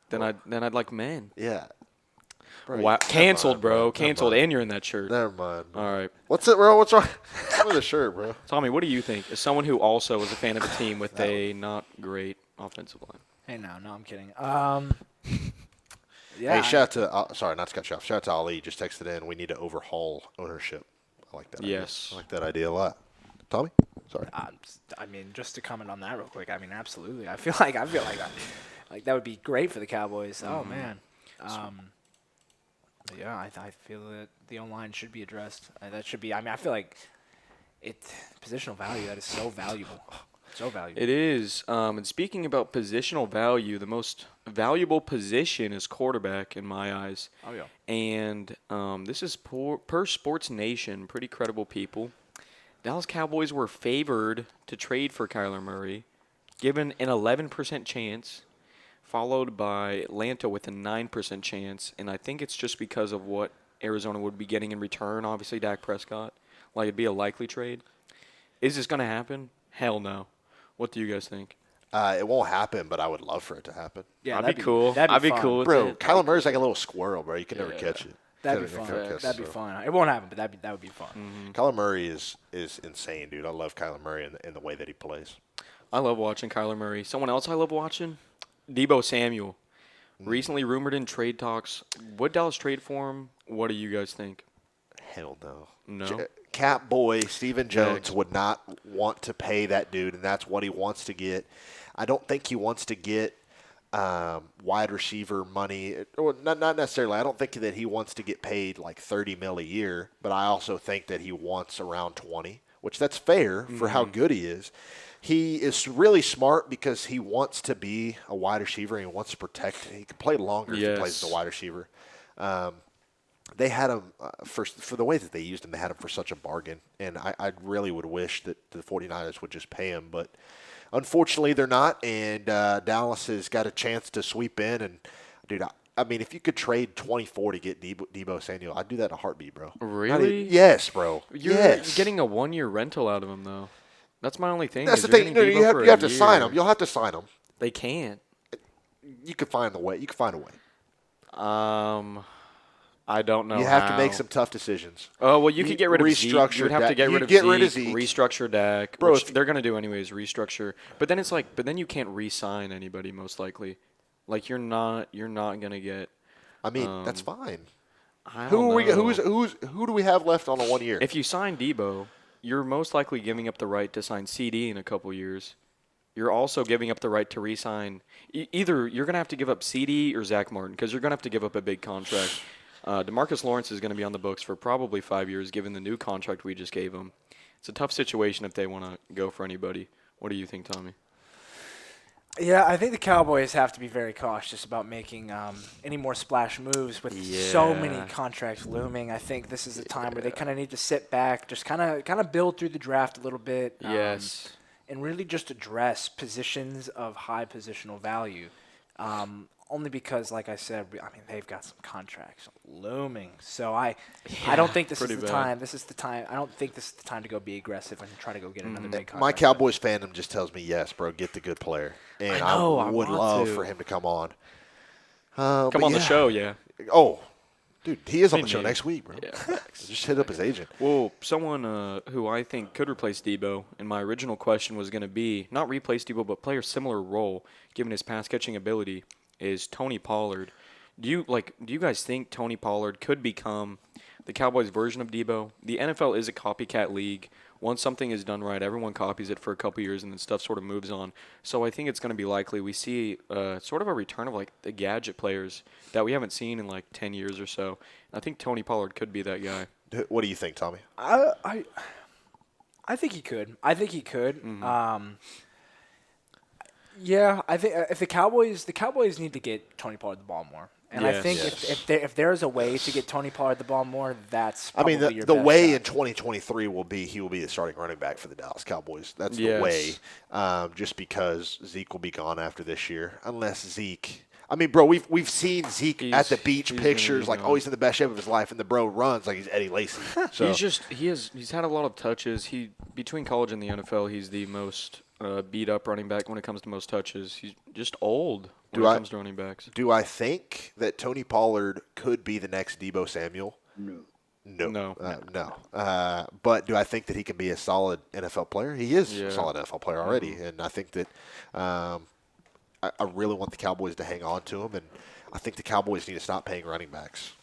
then I'd like men. Yeah. Bro, Wow, never canceled, mind, bro. Never Canceled, mind. and you're in that shirt. Never mind. Bro. All right. What's it, bro? What's wrong? What's with the shirt, bro? Tommy, what do you think? As someone who also is a fan of a team with a not great offensive line. Hey, no, I'm kidding. Yeah. Hey, shout out to sorry, not to cut you off. Shout out to Ali. Just texted in. We need to overhaul ownership. I like that. Yes. idea. I like that idea a lot. Tommy, sorry. I mean, just to comment on that real quick. I mean, absolutely. I feel like that would be great for the Cowboys. Oh man. But yeah, I feel that the O-line should be addressed. That should be. I mean, I feel like positional value. That is so valuable. So valuable. It is. And speaking about positional value, the most valuable position is quarterback in my eyes. Oh yeah. And this is per Sports Nation, pretty credible people. Dallas Cowboys were favored to trade for Kyler Murray, given an 11% chance, followed by Atlanta with a 9% chance. And I think it's just because of what Arizona would be getting in return, obviously Dak Prescott. Like, it'd be a likely trade. Is this going to happen? Hell no. What do you guys think? It won't happen, but I would love for it to happen. Yeah, That'd be cool. I'd be fun. cool with Bro, it. Kyler Murray's like a little squirrel, bro. You can never Yeah. catch it. That'd be Never fun. catch That'd be it, so. fun. It won't happen, but that would be fun. Kyler Murray is insane, dude. I love Kyler Murray in the way that he plays. I love watching Kyler Murray. Someone else I love watching? Debo Samuel. Recently rumored in trade talks. Would Dallas trade for him? What do you guys think? Hell no. No? cap boy, Stephen Jones, Thanks. would not want to pay that dude, and that's what he wants to get. I don't think he wants to get wide receiver money. Or not necessarily. I don't think that he wants to get paid like $30 million a year, but I also think that he wants around 20, which that's fair for how good he is. He is really smart because he wants to be a wide receiver and he wants to protect. He can play longer if he plays as a wide receiver. They had him for the way that they used him. They had him for such a bargain, and I really would wish that the 49ers would just pay him, but unfortunately they're not. And Dallas has got a chance to sweep in. And dude, I mean, if you could trade 24 to get Deebo Samuel, I'd do that in a heartbeat, bro. Really? Yes, bro. You're yes. getting a 1-year rental out of him, though. That's my only thing. That's is the you're thing. getting You Deebo for have a to sign year. him. You'll have to sign him. They can't. You could find the way. You could find a way. I don't know. You have to how. make some tough decisions. Oh well, you could get rid of Zeke. Restructure You'd have to Dak. get You'd rid get of rid of Zeke, Zeke. restructure Dak, Bro, which if- they're gonna do anyways. Restructure, but then it's like, but then you can't re-sign anybody most likely. Like you're not gonna get. I mean, that's fine. I don't Who are we? know. Who do we have left on a 1 year? If you sign Debo, you're most likely giving up the right to sign CD in a couple years. You're also giving up the right to re-sign. Either you're going to have to give up CD or Zach Martin because you're going to have to give up a big contract. DeMarcus Lawrence is going to be on the books for probably 5 years given the new contract we just gave him. It's a tough situation if they want to go for anybody. What do you think, Tommy? Yeah, I think the Cowboys have to be very cautious about making any more splash moves with so many contracts looming. I think this is a time where they kind of need to sit back, just kind of build through the draft a little bit. Yes. And really just address positions of high positional value. Only because, like I said, I mean, they've got some contracts looming. So I don't think this is pretty the bad. time. This is the time. I don't think this is the time to go be aggressive and try to go get another big contract. My Cowboys fandom just tells me, yes, bro, get the good player. And I know, I would want love to. for him to come on. Come on the show, yeah. Oh, dude, he is on the They show need- next week, bro. Yeah. Just hit up his agent. Well, someone who I think could replace Debo, and my original question was going to be not replace Debo, but play a similar role given his pass catching ability, is Tony Pollard. Do you guys think Tony Pollard could become the Cowboys' version of Debo? The NFL is a copycat league. Once something is done right, everyone copies it for a couple years, and then stuff sort of moves on. So I think it's going to be likely we see sort of a return of like the gadget players that we haven't seen in like 10 years or so. I think Tony Pollard could be that guy. What do you think, Tommy? I think he could. I think he could. Yeah, I think if the Cowboys need to get Tony Pollard the ball more, and I Yes. think if there's a way to get Tony Pollard the ball more, that's I probably mean, your the best way shot. in 2023 he will be the starting running back for the Dallas Cowboys. That's the Yes. way. Just because Zeke will be gone after this year, unless Zeke. I mean, bro, we've seen Zeke at the beach he's gonna be pictures, like, gone. oh, he's in the best shape of his life, and the bro runs like he's Eddie Lacy. So He's had a lot of touches. Between college and the NFL, he's the most beat up running back when it comes to most touches. He's just old when it comes to running backs. do I think that Tony Pollard could be the next Deebo Samuel? No. No. But do I think that he can be a solid NFL player? He is Yeah. a solid NFL player already, and I think that I really want the Cowboys to hang on to him, and I think the Cowboys need to stop paying running backs.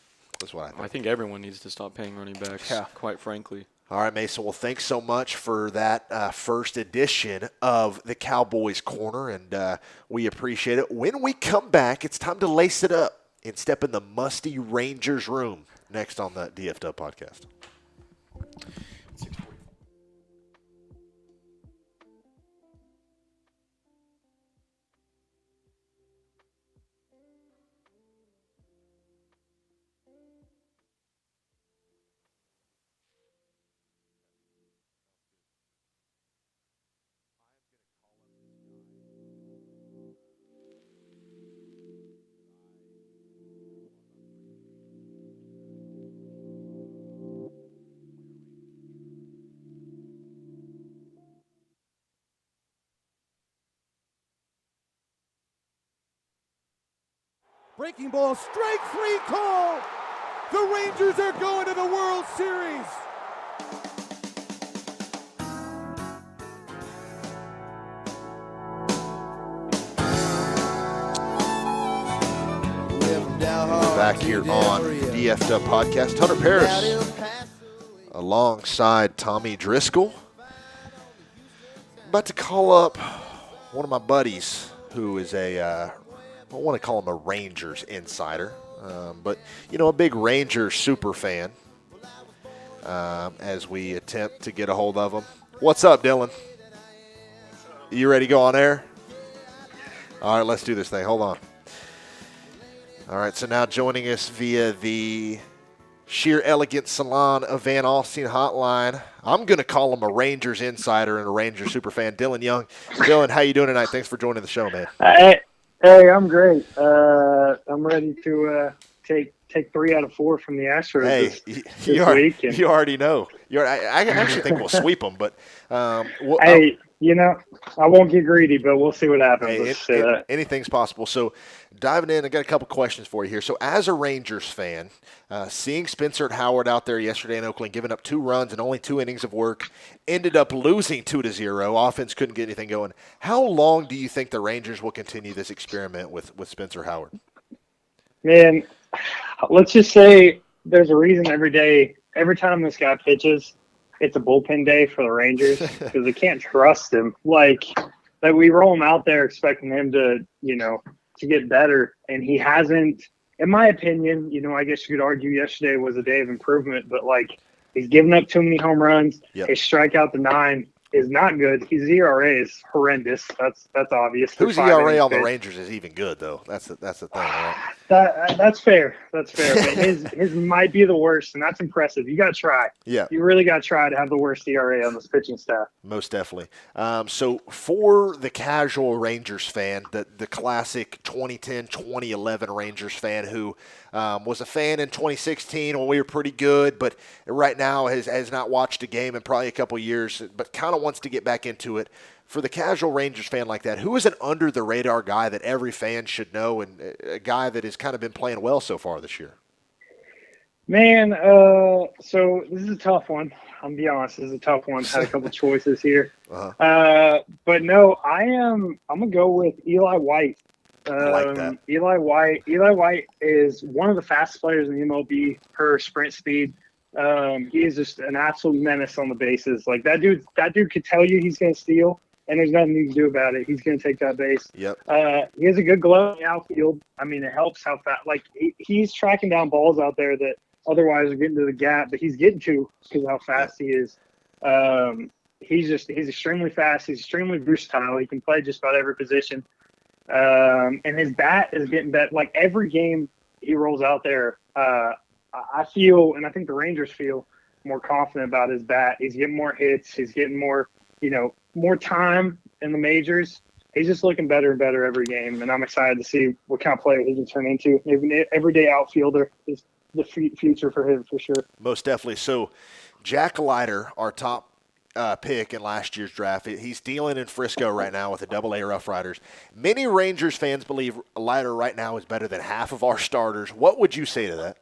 That's what I think. I think everyone needs to stop paying running backs. Yeah. Quite frankly. All right, Mason. Well, thanks so much for that first edition of the Cowboys Corner, and we appreciate it. When we come back, it's time to lace it up and step in the musty Rangers room. Next on the DFW podcast. Breaking ball, strike three call. The Rangers are going to the World Series. Back here on the DFW podcast. Hunter Paris alongside Tommy Driscoll. About to call up one of my buddies who is I want to call him a Rangers insider, but, a big Rangers super fan, as we attempt to get a hold of him. What's up, Dylan? You ready to go on air? All right, let's do this thing. Hold on. All right, so now joining us via the Sheer Elegant Salon of Van Alstyne hotline, I'm going to call him a Rangers insider and a Rangers superfan, Dylan Young. Dylan, how you doing tonight? Thanks for joining the show, man. Hey, I'm great. I'm ready to take 3 out of 4 from the Astros this week. You already know. I actually think we'll sweep them, but hey, I won't get greedy, but we'll see what happens. Hey, anything's possible. So, diving in, I got a couple questions for you here. So, as a Rangers fan, seeing Spencer Howard out there yesterday in Oakland, giving up 2 runs and only 2 innings of work, ended up losing 2-0. Offense couldn't get anything going. How long do you think the Rangers will continue this experiment with Spencer Howard? Man, let's just say there's a reason every time this guy pitches, it's a bullpen day for the Rangers because they can't trust him. Like we roll him out there expecting him to get better, and he hasn't. In my opinion, I guess you could argue yesterday was a day of improvement, but he's given up too many home runs. Yep. His strikeout to 9 is not good. His ERA is horrendous. That's obvious. Whose ERA on the Rangers is even good though? That's the thing, right? That's fair. But his might be the worst, and that's impressive. You got to try. Yeah, you really got to try to have the worst ERA on this pitching staff. Most definitely. So for the casual Rangers fan, the classic 2010, 2011 Rangers fan who was a fan in 2016 when we were pretty good, but right now has not watched a game in probably a couple years, but kind of wants to get back into it. For the casual Rangers fan like that, who is an under-the-radar guy that every fan should know and a guy that has kind of been playing well so far this year? Man, so this is a tough one. I'm going to be honest. This is a tough one. Had a couple choices here. But no, I'm going to go with Eli White. I like that. Eli White is one of the fastest players in the MLB per sprint speed. He is just an absolute menace on the bases. Like that dude could tell you he's going to steal, and there's nothing you can do about it. He's going to take that base. Yep. He has a good glove in the outfield. I mean, it helps how fast. He's tracking down balls out there that otherwise are getting to the gap, but he's getting to because of how fast he is. He's extremely fast. He's extremely versatile. He can play just about every position. And his bat is getting better. Like every game he rolls out there, I feel, and I think the Rangers feel more confident about his bat. He's getting more hits. He's getting more, more time in the majors. He's just looking better and better every game, and I'm excited to see what kind of player he can turn into. Even everyday outfielder is the future for him for sure. Most definitely. So, Jack Leiter, our top pick in last year's draft, he's dealing in Frisco right now with the AA Rough Riders. Many Rangers fans believe Leiter right now is better than half of our starters. What would you say to that?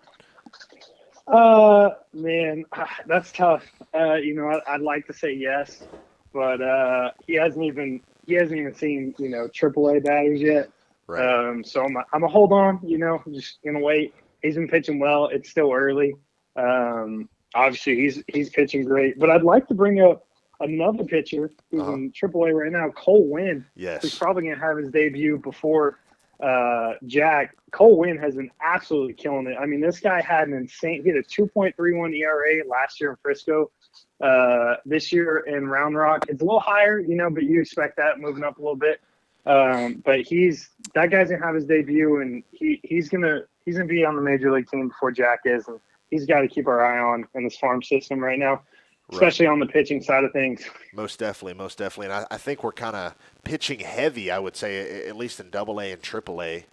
Man, that's tough. I'd like to say yes, but he hasn't even seen AAA batters yet. Right. So I'm a hold on. I'm just gonna wait. He's been pitching well. It's still early. Obviously he's pitching great, but I'd like to bring up another pitcher who's in AAA right now, Cole Winn. Yes. Who's probably gonna have his debut before Jack. Cole Winn has been absolutely killing it. I mean, this guy had he had a 2.31 ERA last year in Frisco. This year in Round Rock, it's a little higher, but you expect that moving up a little bit. But that guy's gonna have his debut, and he's gonna be on the major league team before Jack is, and he's got to keep our eye on in this farm system right now. Especially on the pitching side of things. Most definitely. And I think we're kind of pitching heavy, I would say, at least in AA and AAA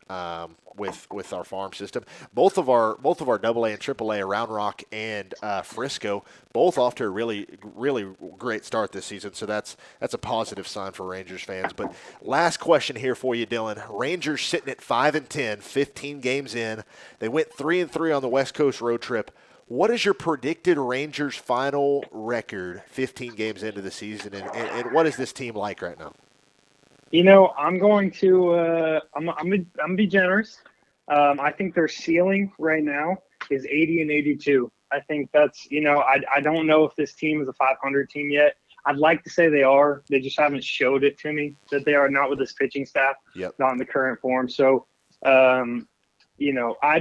with our farm system. Both of our AA and AAA, Round Rock and Frisco, both off to a really, really great start this season. So that's a positive sign for Rangers fans. But last question here for you, Dylan. Rangers sitting at 5-10, 15 games in. They went 3-3 on the West Coast road trip. What is your predicted Rangers final record 15 games into the season, and what is this team like right now? I'm going to I'm gonna be generous. I think their ceiling right now is 80-82. I think that's, I don't know if this team is a 500 team yet. I'd like to say they are. They just haven't showed it to me that they are, not with this pitching staff, not in the current form. So, I'd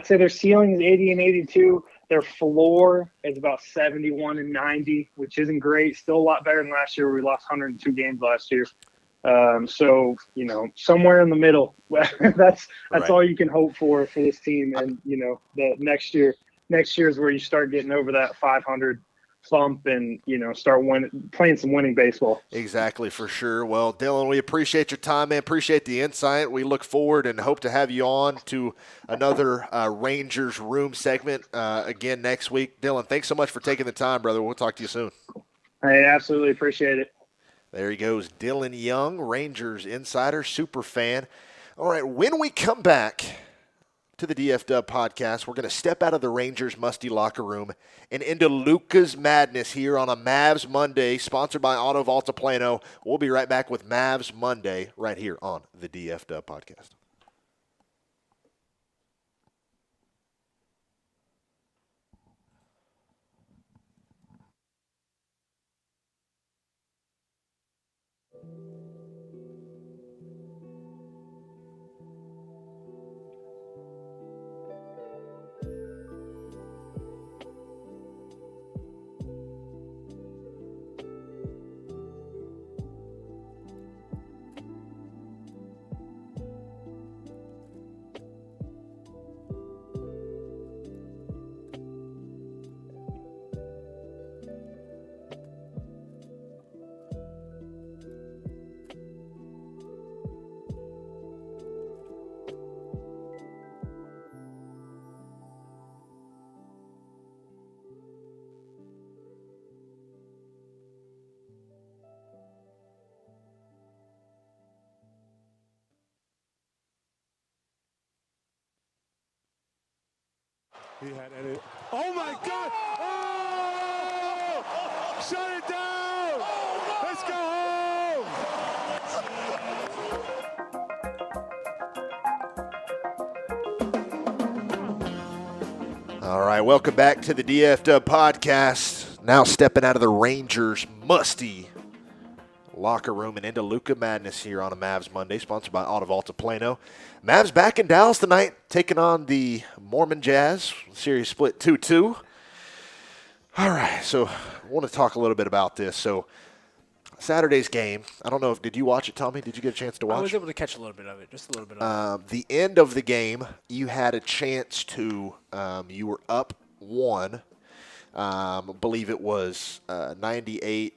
say their ceiling is 80-82. Their floor is about 71-90, which isn't great. Still a lot better than last year. We lost 102 games last year. So, somewhere in the middle, that's Right. all you can hope for this team. And, the next year is where you start getting over that 500 bump and, start playing some winning baseball. Exactly, for sure. Well, Dylan, we appreciate your time, man. Appreciate the insight. We look forward and hope to have you on to another Rangers Room segment again next week. Dylan, thanks so much for taking the time, brother. We'll talk to you soon. I absolutely appreciate it. There he goes, Dylan Young, Rangers insider, super fan. All right, when we come back to the DF Dub podcast, we're going to step out of the Rangers' musty locker room and into Luca's madness here on a Mavs Monday, sponsored by Auto Volta Plano. We'll be right back with Mavs Monday right here on the DF Dub podcast. He had it. Oh my God! Oh! Shut it down! Let's go home! All right, welcome back to the DF Dub podcast. Now stepping out of the Rangers' musty locker room and into Luca Madness here on a Mavs Monday, sponsored by Auto Volta Plano. Mavs back in Dallas tonight, taking on the Mormon Jazz. Series split 2-2. All right, so I want to talk a little bit about this. So Saturday's game, I don't know if, did you watch it, Tommy? Did you get a chance to watch? I was able to catch a little bit of it, just a little bit of it. The end of the game, you had a chance to, you were up 1. I believe it was 99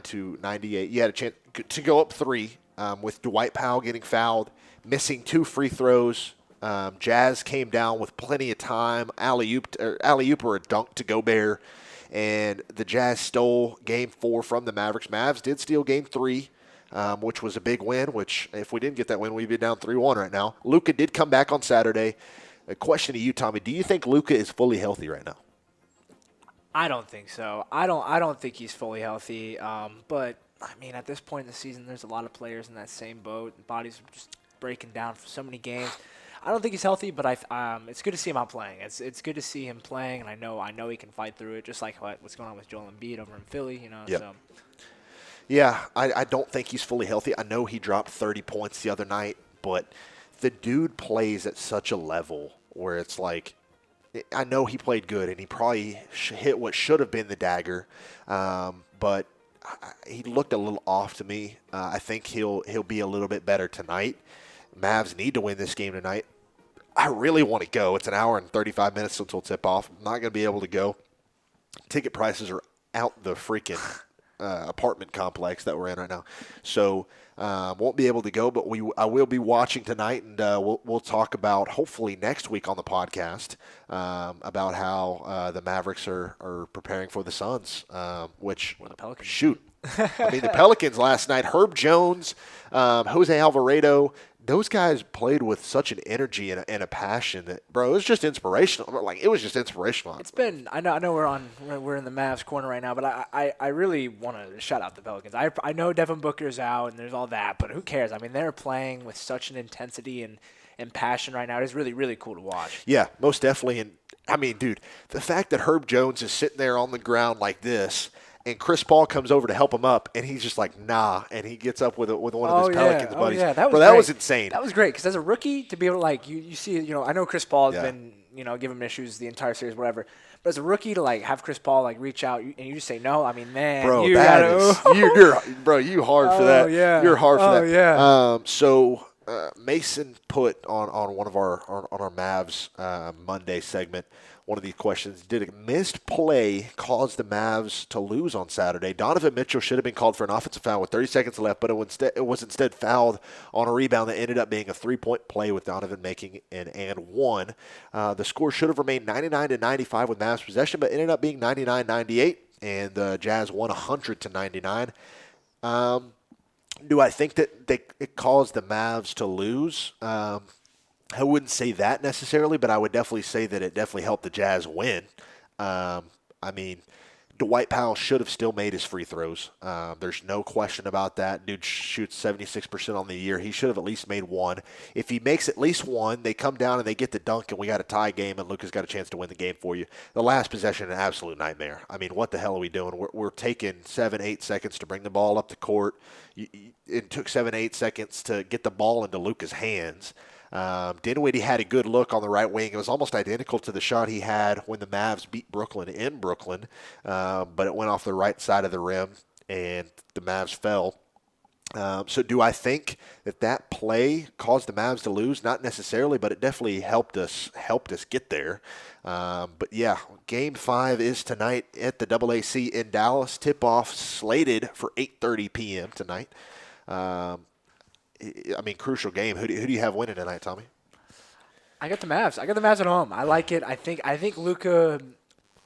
to 98. You had a chance to go up 3 with Dwight Powell getting fouled, missing 2 free throws. Jazz came down with plenty of time, alley-oop or a dunk to Gobert, and the Jazz stole Game 4 from the Mavericks. Mavs did steal Game 3, which was a big win, which if we didn't get that win, we'd be down 3-1 right now. Luka did come back on Saturday. A question to you, Tommy, do you think Luka is fully healthy right now? I don't think so. I don't think he's fully healthy. But I mean, at this point in the season, there's a lot of players in that same boat. Bodies are just breaking down for so many games. I don't think he's healthy, but it's good to see him out playing. It's good to see him playing, and I know he can fight through it, just like what's going on with Joel Embiid over in Philly. Yep. So. Yeah, I don't think he's fully healthy. I know he dropped 30 points the other night, but the dude plays at such a level where it's like, I know he played good, and he probably hit what should have been the dagger, but he looked a little off to me. I think he'll be a little bit better tonight. Mavs need to win this game tonight. I really want to go. It's an hour and 35 minutes until tip-off. I'm not going to be able to go. Ticket prices are out the freaking apartment complex that we're in right now. So won't be able to go, but I will be watching tonight, and we'll talk about, hopefully next week on the podcast, about how the Mavericks are preparing for the Suns, which, the Pelicans. Shoot. I mean, the Pelicans last night, Herb Jones, Jose Alvarado, those guys played with such an energy and a passion that, bro, it was just inspirational. Like, it was just inspirational. It's been. I know we're in the Mavs corner right now, but I really want to shout out the Pelicans. I know Devin Booker's out and there's all that, but who cares? I mean, they're playing with such an intensity and passion right now. It's really, really cool to watch. Yeah, most definitely. And I mean, dude, the fact that Herb Jones is sitting there on the ground like this, and Chris Paul comes over to help him up, and he's just like, nah, and he gets up with one of his Pelicans buddies. Yeah, that was Bro, that great. was insane. That was great because as a rookie to be able to like you see I know Chris Paul has Yeah. been giving him issues the entire series whatever, but as a rookie to like have Chris Paul like reach out and you just say no, I mean man, Bro, you that gotta, is you hard for that. yeah. You're hard for Oh, that. yeah. So Mason put on one of our Mavs Monday segment one of these questions: did a missed play cause the Mavs to lose on Saturday? Donovan Mitchell should have been called for an offensive foul with 30 seconds left, but it was instead fouled on a rebound that ended up being a 3-point play with Donovan making an and one. The score should have remained 99-95 with Mavs possession, but ended up being 99-98, and the Jazz won 100-99. Do I think that it caused the Mavs to lose? I wouldn't say that necessarily, but I would definitely say that it definitely helped the Jazz win. I mean, Dwight Powell should have still made his free throws. There's no question about that. Dude shoots 76% on the year. He should have at least made one. If he makes at least one, they come down and they get the dunk, and we got a tie game, and Luka's got a chance to win the game for you. The last possession, an absolute nightmare. I mean, what the hell are we doing? We're taking 7-8 seconds to bring the ball up the court. It took 7-8 seconds to get the ball into Luka's hands. Dinwiddie had a good look on the right wing. It was almost identical to the shot he had when the Mavs beat Brooklyn in Brooklyn, but it went off the right side of the rim, and the Mavs fell. So do I think that play caused the Mavs to lose? Not necessarily, but it definitely helped us get there. But yeah, Game 5 is tonight at the AAC in Dallas. Tip-off slated for 8:30 p.m. tonight. I mean, crucial game. Who do you have winning tonight, Tommy? I got the Mavs. I got the Mavs at home. I like it. I think Luka.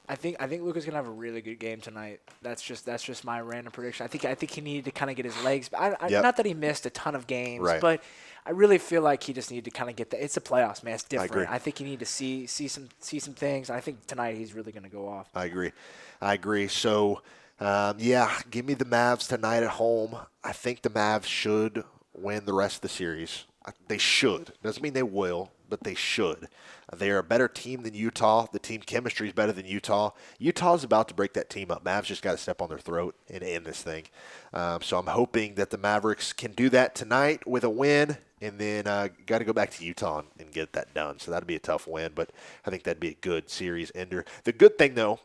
I think Luka's gonna have a really good game tonight. That's just my random prediction. I think he needed to kind of get his legs. Yep. Not that he missed a ton of games, Right. but I really feel like he just needed to kind of get that. It's the playoffs, man. It's different. agree. I think he need to see some things. I think tonight he's really gonna go off. I agree. So, yeah, give me the Mavs tonight at home. I think the Mavs should win the rest of the series. They should. Doesn't mean they will, but they should. They are a better team than Utah. The team chemistry is better than Utah. Utah's about to break that team up. Mavs just got to step on their throat and end this thing. So I'm hoping that the Mavericks can do that tonight with a win, and then got to go back to Utah and get that done. So that'd be a tough win, but I think that'd be a good series ender. The good thing, though,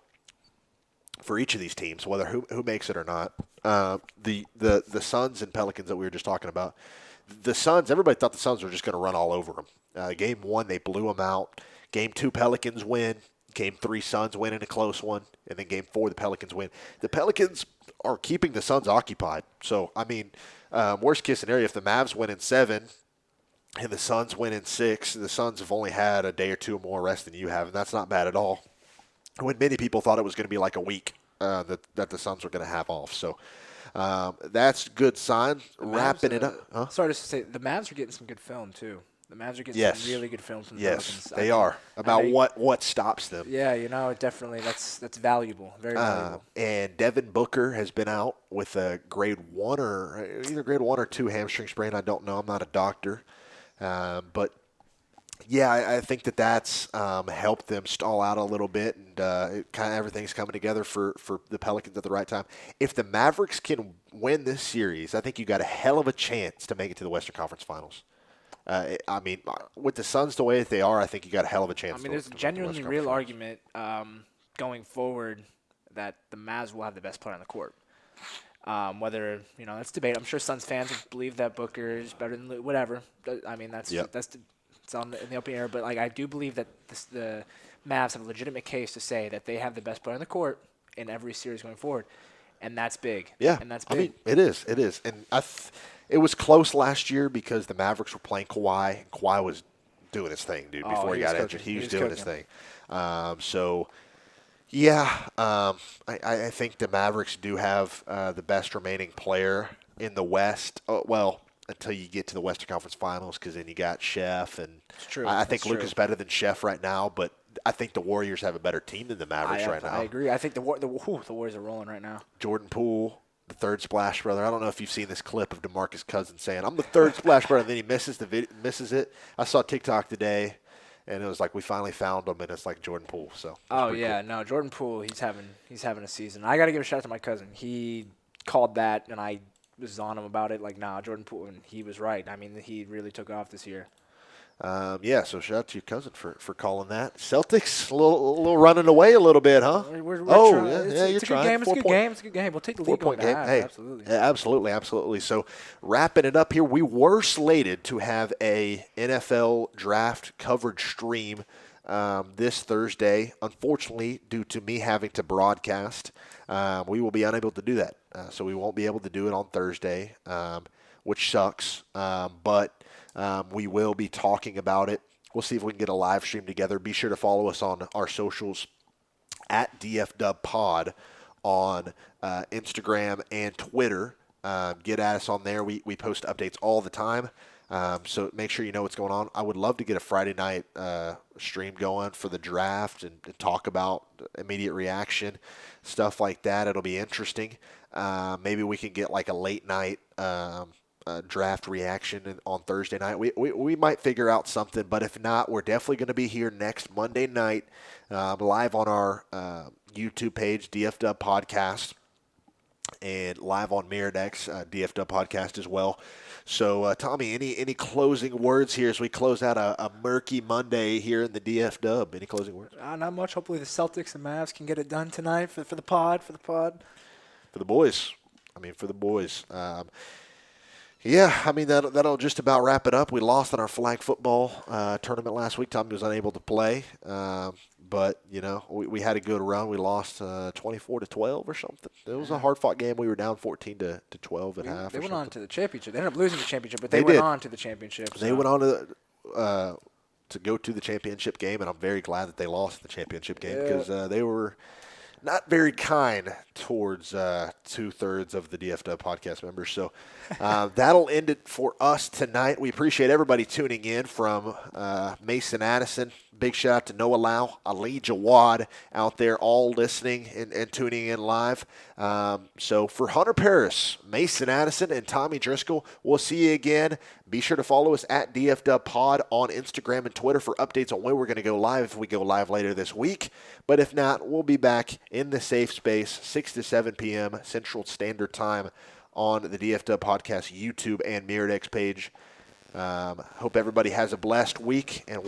for each of these teams, whether who makes it or not, the Suns and Pelicans that we were just talking about, the Suns, everybody thought the Suns were just going to run all over them. Game 1, they blew them out. Game 2, Pelicans win. Game 3, Suns win in a close one. And then Game 4, the Pelicans win. The Pelicans are keeping the Suns occupied. So, I mean, worst case scenario, if the Mavs win in 7 and the Suns win in 6, the Suns have only had a day or two more rest than you have, and that's not bad at all. When many people thought it was going to be like a week that the Suns were going to have off. So that's a good sign. Wrapping it up. Huh? Sorry to say, the Mavs are getting some good film too. The Mavs are getting some really good film from the Yes, Pelicans. they are. About what stops them. Yeah, definitely that's valuable, very valuable. And Devin Booker has been out with a grade 1 or either grade 1 or 2 hamstring sprain. I don't know. I'm not a doctor. But yeah, I think that's helped them stall out a little bit, and kind of everything's coming together for the Pelicans at the right time. If the Mavericks can win this series, I think you got a hell of a chance to make it to the Western Conference Finals. I mean, with the Suns the way that they are, I think you got a hell of a chance. I mean, there's a genuinely real argument going forward that the Mavs will have the best player on the court. Whether that's debate. I'm sure Suns fans would believe that Booker is better than whatever. I mean, that's it's in the open air. But like, I do believe that the Mavs have a legitimate case to say that they have the best player on the court in every series going forward, and that's big. Yeah, and that's big. I mean, it is, and it was close last year because the Mavericks were playing Kawhi, and Kawhi was doing his thing, dude. Before he got injured, he was doing his thing. So. Yeah, I think the Mavericks do have the best remaining player in the West. Well, until you get to the Western Conference Finals, because then you got Chef, and it's true. I think Luka's better than Chef right now. But I think the Warriors have a better team than the Mavericks right now. I agree. I think the Warriors are rolling right now. Jordan Poole, the third splash brother. I don't know if you've seen this clip of DeMarcus Cousins saying, "I'm the third splash brother," and then he misses it. I saw TikTok today. and it was like we finally found him, and it's like Jordan Poole. So it's Oh pretty yeah, cool. no, Jordan Poole, he's having a season. I got to give a shout out to my cousin. He called that, and I was on him about it. Like, nah, Jordan Poole, and he was right. I mean, he really took off this year. Yeah, so shout out to your cousin for calling that. Celtics a little running away a little bit, huh? We're oh, trying. yeah, It's, yeah, you're it's a trying. good game. It's a 4 good point- game. It's a good game. We'll take the lead going 4-point to game. half. Hey, Absolutely. yeah, absolutely. So wrapping it up here, we were slated to have a NFL draft coverage stream this Thursday. Unfortunately, due to me having to broadcast, we will be unable to do that. So we won't be able to do it on Thursday, which sucks. But we will be talking about it. We'll see if we can get a live stream together. Be sure to follow us on our socials at DFWPod on Instagram and Twitter. Get at us on there. We post updates all the time. So make sure you know what's going on. I would love to get a Friday night stream going for the draft and talk about immediate reaction, stuff like that. It'll be interesting. Maybe we can get like a late night draft reaction on Thursday night. We might figure out something, but if not, we're definitely going to be here next Monday night live on our YouTube page, DFW Podcast, and live on Miradex, DFW Podcast as well. So, Tommy, any closing words here as we close out a murky Monday here in the DFW? Any closing words? Not much. Hopefully the Celtics and Mavs can get it done tonight for the pod. For the boys. For the boys. Yeah, that'll just about wrap it up. We lost in our flag football tournament last week. Tommy was unable to play, but we had a good run. We lost 24-12 or something. It was a hard-fought game. We were down 14-12 at half. They or went something. on to the championship. They ended up losing the championship, but They they went did. on to the championship. They went on to go to the championship game, and I'm very glad that they lost the championship game because they were not very kind towards 2/3 of the DFW podcast members. So that'll end it for us tonight. We appreciate everybody tuning in from Mason Addison. Big shout out to Noah Lau, Ali Jawad out there all listening and tuning in live. So for Hunter Paris, Mason Addison, and Tommy Driscoll, we'll see you again. Be sure to follow us at DFW Pod on Instagram and Twitter for updates on when we're going to go live if we go live later this week. But if not, we'll be back in the safe space, 6 to 7 p.m. Central Standard Time on the DFW Podcast YouTube and Miradex page. Hope everybody has a blessed week, and